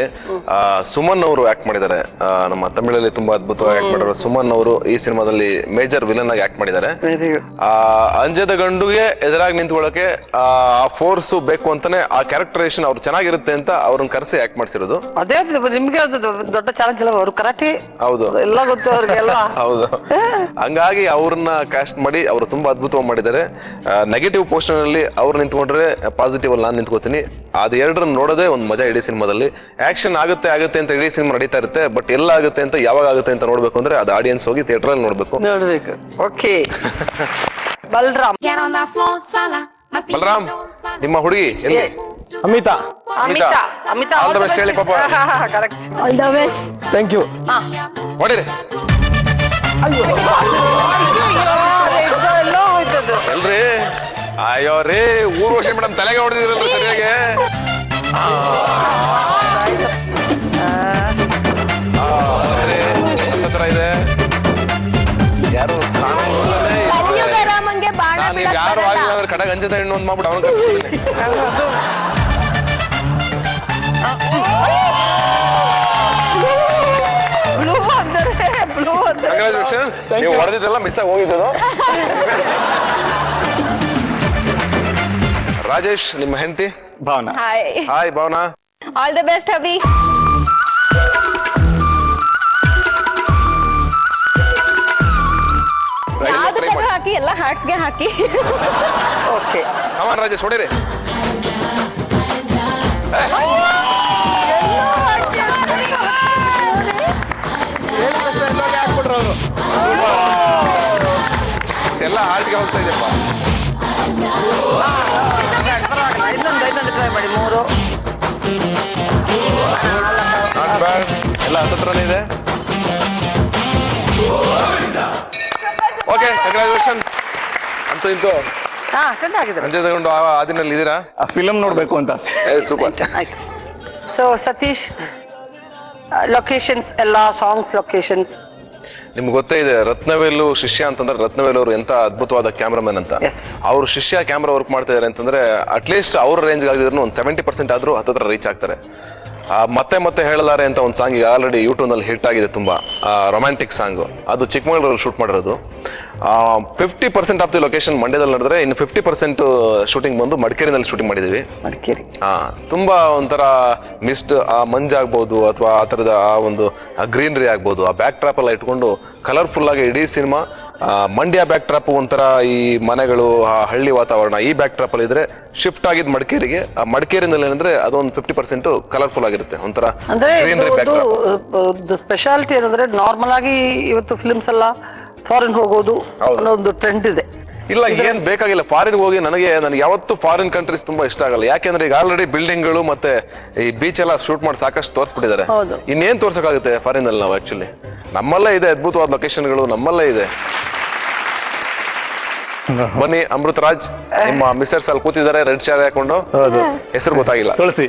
ಸುಮನ್ ಅವರು ಆಕ್ಟ್ ಮಾಡಿದ್ದಾರೆ. ನಮ್ಮ ತಮಿಳಲ್ಲಿ ತುಂಬಾ ಅದ್ಭುತವಾಗಿ ಆಕ್ಟ್ ಮಾಡಿದ್ರು ಸುಮನ್ ಅವರು. ಈ ಸಿನಿಮಾದಲ್ಲಿ ಮೇಜರ್ ವಿಲನ್ ಆಗಿ ಆಕ್ಟ್ ಮಾಡಿದ್ದಾರೆ. ಅಂಜದ ಗಂಡುಗೆ ಎದುರಾಗಿ ನಿಂತ್ಕೊಳ್ಳೋಕೆ ಆ ಫೋರ್ಸ್ ಬೇಕು ಅಂತಾನೆ, ಆ ಕ್ಯಾರೆಕ್ಟರೇಷನ್ ಅವ್ರು ಚೆನ್ನಾಗಿರುತ್ತೆ ಅಂತ ಅವ್ರನ್ನ ಕರೆಸಿ ಆಕ್ಟ್ ಮಾಡಿಸಿರೋದು.
ಅದೇ ನಿಮ್ಗೆ ದೊಡ್ಡ ಚಾಲೆಂಜ್ ಅಲ್ಲ, ಅವ್ರು ಕರಾಟೆ
ಹೌದು
ಎಲ್ಲ ಗೊತ್ತು ಅವ್ರಿಗೆಲ್ಲ.
ಹೌದು, ಹಂಗಾಗಿ ಅವ್ರನ್ನ ಕಾಸ್ಟ್ ಮಾಡಿ ಅವರು ತುಂಬಾ ಅದ್ಭುತವಾಗಿ ಮಾಡಿದ್ದಾರೆ. ನೆಗೆಟಿವ್ ಪೋರ್ಷನ್ ಅಲ್ಲಿ ಅವ್ರು ನಿಂತ್ಕೊಂಡ್ರೆ ಪಾಸಿಟಿವ್ ಅಲ್ಲಿ ನಾನು ನಿಂತ್ಕೋತೀನಿ. ಅದು ಎರಡು ನೋಡೋದೇ ಒಂದು ಮಜಾ ಇಡೀ ಸಿನಿಮಾದಲ್ಲಿ. ಆಕ್ಷನ್ ಆಗುತ್ತೆ ಅಂತ ಇಡೀ ಸಿನಿಮಾ ನಡೀತಾ ಇರುತ್ತೆ, ಬಟ್ ಎಲ್ಲ ಆಗುತ್ತೆ ಅಂತ, ಯಾವಾಗ ಆಗುತ್ತೆ ಅಂತ ನೋಡ್ಬೇಕು ಅಂದ್ರೆ ಅದು ಆಡಿಯನ್ಸ್ ಹೋಗಿ ಥಿಯೇಟರ್ ಅಲ್ಲಿ ನೋಡ್ಬೇಕು.
ಓಕೆ. ಬಲರಾಮ್,
ಬಲರಾಮ್, ನಿಮ್ಮ ಹುಡುಗಿ ಎಲ್ಲಿ?
Amita.
Amita. Amita
all the best ಹೇಳಿ ಪಾಪ.
Correct.
All the best.
Thank you.
ಹೊಡಿರಿ.
ಎಲ್ಲೋ ಹೋಯ್ತದು
ಎಲ್ರಿ? ಅಯ್ಯೋ ರೀ, ಊರ್ವಶಿ ಮೇಡಮ್ ತಲೆಗೆ ಹೊಡೆದಿದ್ರಲ್ರಿ ಸರಿಯಾಗಿ. ಹತ್ರ ಇದೆ, ಯಾರು ನಾನು ಯಾರು ಆಗಿಲ್ಲ ಅಂದ್ರೆ ಕಡೆಗೆ ಅಂಜದ ಹೆಣ್ಣು ಒಂದು ಮಾಡ್ಬಿಟ್ಟು ಅವನು ಕಂಗ್ರಾಚುಲೇಷನ್. ನೀವು ಹೊಡೆದಿದ್ದೆಲ್ಲ ಮಿಸ್ ಆಗಿ ಹೋಗಿದ್ದು. ರಾಜೇಶ್, ನಿಮ್ಮ ಹೆಂಡತಿ
Bhavana.
Hi Bhavana.
All the best Abhi. ಹಾಕಿ ಎಲ್ಲ ಹಾರ್ಟ್ಸ್ಗೆ ಹಾಕಿ.
ಓಕೆ.
ಕಮಾನ್ ರಾಜೇಶ್, ಹೊಡಿರಿ. ಎಲ್ಲ ಹಾರ್ಟ್ಗೆ ಹೋಗ್ತಾ ಇದೆಯಪ್ಪ.
ಇನ್ನೊಂದು ಟ್ರೈ ಮಾಡಿ. 3
ಎಲ್ಲ ಹತ್ತತ್ರನೇ ಇದೆ. Okay, congratulation. ಅಂತೂ ಇಂತೂ ಅಂಜದ ಗಂಡು ಆದಿನಲ್ಲಿ ಇದ್ದೀರಾ?
ಆ ಫಿಲಮ್ ನೋಡ್ಬೇಕು ಅಂತ.
ಸೂಪರ್.
ಸೊ ಸತೀಶ್, ಲೊಕೇಶನ್ಸ್ ಎಲ್ಲ, ಸಾಂಗ್ಸ್ ಲೊಕೇಶನ್ಸ್
ನಿಮ್ಗೆ ಗೊತ್ತೇ ಇದೆ, ರತ್ನವೇಲು ಶಿಷ್ಯ ಅಂತಂದ್ರೆ ರತ್ನವೇಲು ಅವರು ಎಂತ ಅದ್ಭುತವಾದ ಕ್ಯಾಮ್ರಾಮನ್ ಅಂತ. ಅವ್ರ ಶಿಷ್ಯ ಕ್ಯಾಮ್ರಾ ವರ್ಕ್ ಮಾಡ್ತಾ ಇದಾರೆ ಅಂತಂದ್ರೆ ಅಟ್ಲೀಸ್ಟ್ ಅವ್ರ ರೇಂಜ್ ಆಗಿದ್ರು ಒಂದು 70% ಆದ್ರೂ ಹತ್ರ ರೀಚ್ ಆಗ್ತಾರೆ. ಮತ್ತೆ ಮತ್ತೆ ಹೇಳಲಾರೆ ಅಂತ ಒಂದು ಸಾಂಗ್ ಈಗ ಆಲ್ರೆಡಿ ಯೂಟ್ಯೂಬ್ ನಲ್ಲಿ ಹಿಟ್ ಆಗಿದೆ, ತುಂಬಾ ರೊಮ್ಯಾಂಟಿಕ್ ಸಾಂಗ್. ಅದು ಚಿಕ್ಕಮಗಳೂರಲ್ಲಿ ಶೂಟ್ ಮಾಡಿರೋದು. 50% ಆಫ್ ದಿ ಲೊಕೇಶನ್ ಮಂಡ್ಯದಲ್ಲಿ ನಡೆದ್ರೆ, ಇನ್ನು 50% ಶೂಟಿಂಗ್ ಬಂದು ಮಡಿಕೇರಿನಲ್ಲಿ ಶೂಟಿಂಗ್ ಮಾಡಿದೀವಿ.
ಮಡಿಕೇರಿ
ತುಂಬಾ ಒಂಥರ ಮಿಸ್ಟ್, ಆ ಮಂಜಾಗ್ಬೋದು ಅಥವಾ ಆ ಥರದ ಆ ಒಂದು ಗ್ರೀನರಿ ಆಗ್ಬೋದು, ಆ ಬ್ಯಾಕ್ ಟ್ರಾಪ್ ಎಲ್ಲ ಇಟ್ಕೊಂಡು ಕಲರ್ಫುಲ್ ಆಗಿ ಇಡೀ ಸಿನಿಮಾ. ಮಂಡ್ಯ ಬ್ಯಾಕ್ ಟ್ರಾಪ್ ಒಂಥರ ಈ ಮನೆಗಳು, ಹಳ್ಳಿ ವಾತಾವರಣ, ಈ ಬ್ಯಾಕ್ ಟ್ರಾಪ್ ಅಲ್ಲಿ ಇದ್ರೆ ಶಿಫ್ಟ್ ಆಗಿದ್ ಮಡಿಕೇರಿಗೆ. ಆ ಮಡಿಕೇರಿನಲ್ಲಿ ಏನಂದ್ರೆ ಅದೊಂದು 50% ಕಲರ್ಫುಲ್ ಆಗಿರುತ್ತೆ, ಒಂಥರ ಗ್ರೀನರಿ ಬ್ಯಾಕ್ ಟ್ರಾಪ್.
ಸ್ಪೆಷಾಲಿಟಿ ಏನಂದ್ರೆ ನಾರ್ಮಲ್ ಆಗಿ ಇವತ್ತು ಫಿಲ್ಮ್ಸ್ ಎಲ್ಲ ಫಾರಿನ್ ಹೋಗೋದು ಅನ್ನೋ ಒಂದು ಟ್ರೆಂಡ್ ಇದೆ.
ಇಲ್ಲ, ಏನ್ ಬೇಕಾಗಿಲ್ಲ ಫಾರಿನ್ ಹೋಗಿ. ನನಗೆ ಯಾವತ್ತು ಫಾರಿನ್ ಕಂಟ್ರೀಸ್ ತುಂಬಾ ಇಷ್ಟ ಆಗಲ್ಲ. ಯಾಕೆಂದ್ರೆ ಈಗ ಆಲ್ರೆಡಿ ಬಿಲ್ಡಿಂಗ್ಗಳು ಮತ್ತೆ ಈ ಬೀಚ್ ಎಲ್ಲ ಶೂಟ್ ಮಾಡಿ ಸಾಕಷ್ಟು ತೋರಿಸ್ಬಿಟ್ಟಿದ್ದಾರೆ. ಇನ್ನೇನ್ ತೋರ್ಸಕ್ಕಾಗುತ್ತೆ ಫಾರಿನ್ ಅಲ್ಲಿ ನಾವು? ಆಕ್ಚುಲಿ ನಮ್ಮಲ್ಲೇ ಇದೆ ಅದ್ಭುತವಾದ ಲೊಕೇಶನ್ಗಳು, ನಮ್ಮಲ್ಲೇ ಇದೆ. ಬನ್ನಿ, ಅಮೃತ್ ರಾಜ್ ನಿಮ್ಮ ಮಿಸ್ಸರ್ಸ್ ಅಲ್ಲಿ ಕೂತಿದ್ದಾರೆ ರೆಡ್ ಶಾರಿ ಹಾಕೊಂಡು. ಹೆಸರು ಗೊತ್ತಾಗಿಲ್ಲ. ತುಳಸಿ.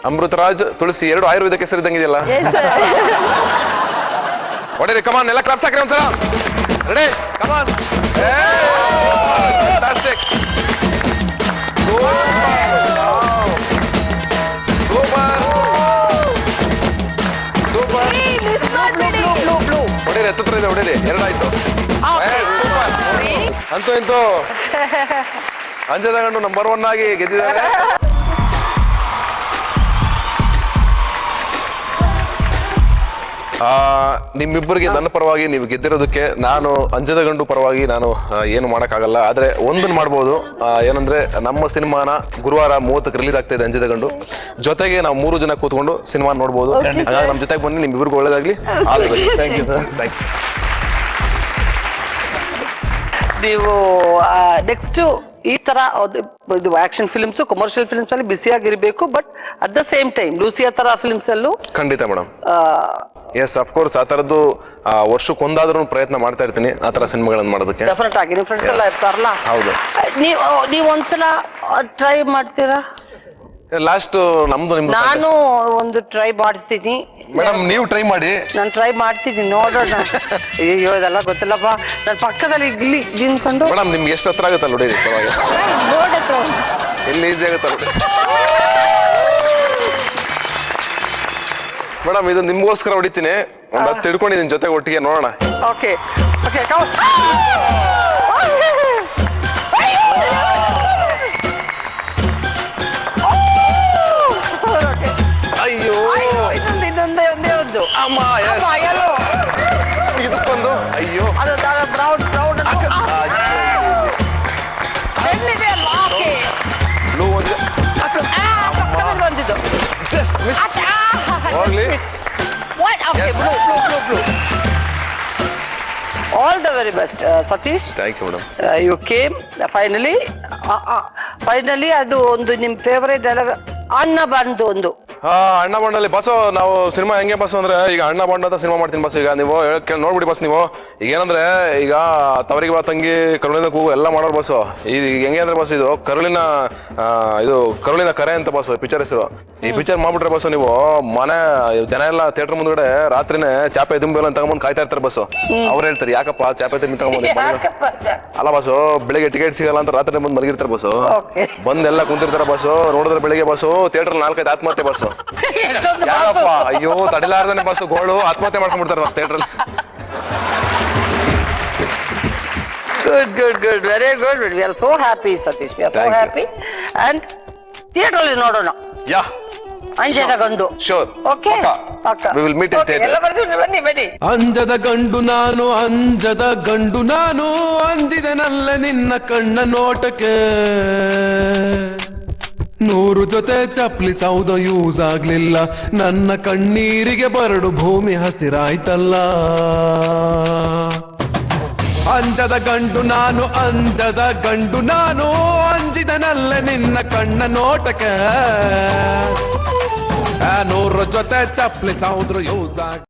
ಅಮೃತ್ ರಾಜ್, ತುಳಸಿ, 2 ಆಯುರ್ವೇದಕ್ಕೆ ಹೆಸರು ಇದ್ದಂಗಿದೆಯಲ್ಲ. ಹೊಡಿರಿ, ಕಮಾನ್, ಎಲ್ಲ ಕ್ಲಾಪ್ಸ್ ಹಾಕ್ರಿ ಒಂದ್ಸಲ. ರೆಡಿ, ಕಮಾನ್. Fantastic. ಹೊಡಿರಿ, ಹತ್ತಿರ ಇದೆ, ಹೊಡಿರಿ. 2 ಆಯ್ತು. ಸೂಪರ್. ಅಂತೂ ಇಂತೂ ಅಂಜದ ಗಂಡು ನಂಬರ್ 1 ಆಗಿ ಗೆದ್ದಿದ್ದಾರೆ. ನಿಮ್ಮಿಬ್ಬರಿಗೆ ನನ್ನ ಪರವಾಗಿ ನೀವು ಗೆದ್ದಿರೋದಕ್ಕೆ ನಾನು ಅಂಜದ ಗಂಡು ಪರವಾಗಿ ನಾನು ಏನು ಮಾಡೋಕ್ಕಾಗಲ್ಲ. ಆದರೆ ಒಂದನ್ನು ಮಾಡ್ಬೋದು, ಏನಂದ್ರೆ ನಮ್ಮ ಸಿನಿಮಾನ ಗುರುವಾರ 30ಕ್ಕೆ ರಿಲೀಸ್ ಆಗ್ತಾ ಇದೆ ಅಂಜದ ಗಂಡು. ಜೊತೆಗೆ ನಾವು 3 ಜನ ಕೂತ್ಕೊಂಡು ಸಿನಿಮಾ ನೋಡ್ಬೋದು. ಹಾಗಾಗಿ ನಮ್ಮ ಜೊತೆಗೆ ಬನ್ನಿ, ನಿಮ್ಮಿಬ್ಬರಿಗೂ ಒಳ್ಳೇದಾಗ್ಲಿ. Thank you sir. Thank you.
ನೀವು ನೆಕ್ಸ್ಟ್ ಈ ತರ ಇದು ಆಕ್ಷನ್ ಫಿಲ್ಮ್ಸ್, ಕಮರ್ಷಿಯಲ್ ಫಿಲ್ಮ್ಸ್ ಅಲ್ಲಿ ಬಿಸಿಯಾಗಿರ್ಬೇಕು, but at the same time Lucia ತರ ಫಿಲ್ಮ್ಸ್ ಅಲ್ಲೂ
ಖಂಡಿತ ಮೇಡಮ್. ಎಸ್, ಅಫ್ಕೋರ್ಸ್ ಆ ಥರದ್ದು ವರ್ಷಕ್ಕೊಂದಾದ್ರೂ ಪ್ರಯತ್ನ ಮಾಡ್ತಾ ಇರ್ತೀನಿ ಆ ಥರ ಸಿನಿಮಾಗಳನ್ನು ಮಾಡೋದಕ್ಕೆ.
ಡೆಫಿನೆಟ್ ಆಗಿ ನಿಮ್ಮ ಫ್ರೆಂಡ್ಸ್ ಎಲ್ಲ ಇರ್ತಾರಲ್ಲ.
ಹೌದು.
ನೀವು ಒಂದ್ಸಲ ಟ್ರೈ ಮಾಡ್ತೀರಾ?
ಲಾಸ್ಟ್ ನಮ್ದು ನಿಮ್ದು
ನಾನು ಒಂದು ಟ್ರೈ ಮಾಡ್ತೀನಿ
ಮೇಡಮ್, ನೀವು ಟ್ರೈ ಮಾಡಿ.
ನಾನು ಟ್ರೈ ಮಾಡ್ತೀನಿ, ನೋಡೋಣ. ಅಯ್ಯೋ ಇದೆಲ್ಲ ಗೊತ್ತಿಲ್ಲಪ್ಪ. ನನ್ನ ಪಕ್ಕದಲ್ಲಿ ಇಲ್ಲಿ ನಿಂತ್ಕೊಂಡು
ಮೇಡಮ್ ನಿಮ್ಗೆ ಎಷ್ಟು ಹತ್ರ ಆಗುತ್ತಲ್ಲ ನೋಡಿರಿ, ಎಲ್ಲಿ ಈಸಿ ಆಗುತ್ತಲ್ಲ ನೋಡಿ ಮೇಡಮ್. ಇದು ನಿಮ್ಗೋಸ್ಕರ ಹೊಡಿತೀನಿ, ಒಂದು 10 ಹಿಡ್ಕೊಂಡಿದ್ದೀನಿ ಜೊತೆಗೆ ಒಟ್ಟಿಗೆ, ನೋಡೋಣ.
Okay okay.
ಅಯ್ಯೋ
ಇನ್ನೊಂದೇ ಒಂದೇ ಒಂದು
ಅಮ್ಮ, ಇದಕ್ಕೊಂದು ಅಯ್ಯೋ
ಅದು ಬ್ರೌನ್ ಹೆಣ್ಣಿದೆ ಅಲ್ವಾ? ಓಕೆ,
ಬ್ಲೂ ಒಂದು
ಬಂದಿದ್ದು
ಜಸ್ಟ್ ಮಿಸ್. ಹೋಗ್ಲಿ.
All the very best, Satish.
Thank you, madam.
You came finally. Finally, ಅದು ಒಂದು ನಿಮ್ಮ ಫೇವರೇಟ್ ಡೈಲಾಗ್ ಅಣ್ಣ ಬಂದು ಒಂದು.
ಅಣ್ಣ ಬಾಂಡಲ್ಲಿ ಬಸ್ಸು ನಾವು ಸಿನಿಮಾ ಹೆಂಗೆ ಬಸ್ಸು ಅಂದ್ರೆ, ಈಗ ಅಣ್ಣ ಬಾಂಡ ಅಂತ ಸಿನಿಮಾ ಮಾಡ್ತೀನಿ ಬಸ್. ಈಗ ನೀವು ನೋಡ್ಬಿಡಿ ಬಸ್, ನೀವು ಈಗ ಏನಂದ್ರೆ ಈಗ ತವರಿಗೆ ಬಾ ತಂಗಿ ಕರುಳಿನ ಕೂಗು ಎಲ್ಲ ಮಾಡೋರು ಬಸ್ಸು. ಈಗ ಹೆಂಗೆ ಅಂದ್ರೆ ಬಸ್ ಇದು ಕರುಳಿನ ಕರೆ ಅಂತ ಬಸ್ ಪಿಕ್ಚರ್ ಹೆಸರು. ಈ ಪಿಕ್ಚರ್ ಮಾಡ್ಬಿಟ್ರೆ ಬಸ್ಸು ನೀವು ಮನೆ ಜನ ಎಲ್ಲ ಥಿಯೇಟರ್ ಮುಂದ್ಗಡೆ ರಾತ್ರಿನೇ ಚಾಪೆ ದುಂಬೆಲ್ಲ ತಗೊಂಬಂದು ಕಾಯ್ತಾ ಇರ್ತಾರೆ ಬಸ್ಸು. ಅವ್ರು ಹೇಳ್ತಾರೆ ಯಾಕಪ್ಪ ಚಾಪೆ ತುಂಬಿ ತಗೊಂಬಂದು ಅಲ್ಲ ಬಸ್ಸು, ಬೆಳಿಗ್ಗೆ ಟಿಕೆಟ್ ಸಿಗಲ್ಲ ಅಂತ ರಾತ್ರಿ ಬಂದು ಮಲಗಿರ್ತಾರೆ ಬಸ್ಸು. ಬಂದೆಲ್ಲ ಕುಂತಿರ್ತಾರೆ ಬಸ್ಸು. ನೋಡಿದ್ರೆ ಬೆಳಿಗ್ಗೆ ಬಸ್ಸು ಥಿಯೇಟರ್ 4-5 ಆತ್ಮಹತ್ಯೆ ಬಸ್ಸು. ಯಾಕಪ್ಪ ಅಯ್ಯೋ ತಡಿಲಾರ್ದಾನೆ ಬಸ್ಸು ಗೋಳು ಆತ್ಮಹತ್ಯೆ ಮಾಡ್ಕೊಂಡ್ಬಿಡ್ತಾರೆ bus theatre.
Good. Very good. We are so happy, Satish. We are so happy. And theatre ಅಲ್ಲಿ ನೋಡೋಣ.
Yeah.
ಅಂಜದ ಗಂಡು.
Sure.
Okay.
We will meet in theatre.
ಎಲ್ಲ ಬನ್ನಿ.
ಅಂಜದ ಗಂಡು ನಾನು, ಅಂಜದ ಗಂಡು ನಾನು, ಅಂಜಿದನಲ್ಲ ನಿನ್ನ ಕಣ್ಣ ನೋಟಕ್ಕೆ. 100 ಜೊತೆ ಚಪ್ಲಿ ಸೌದ ಯೂಸ್ ಆಗ್ಲಿಲ್ಲ, ನನ್ನ ಕಣ್ಣೀರಿಗೆ ಬರಡು ಭೂಮಿ ಹಸಿರಾಯ್ತಲ್ಲ. ಅಂಜದ ಗಂಡು ನಾನು, ಅಂಜದ ಗಂಡು ನಾನು, ಅಂಜಿದನಲ್ಲ ನಿನ್ನ ಕಣ್ಣ ನೋಟಕ್ಕೆ. 100 ಜೊತೆ ಚಪ್ಲಿ ಸೌದ್ರ ಯೂಸ್ ಆಗ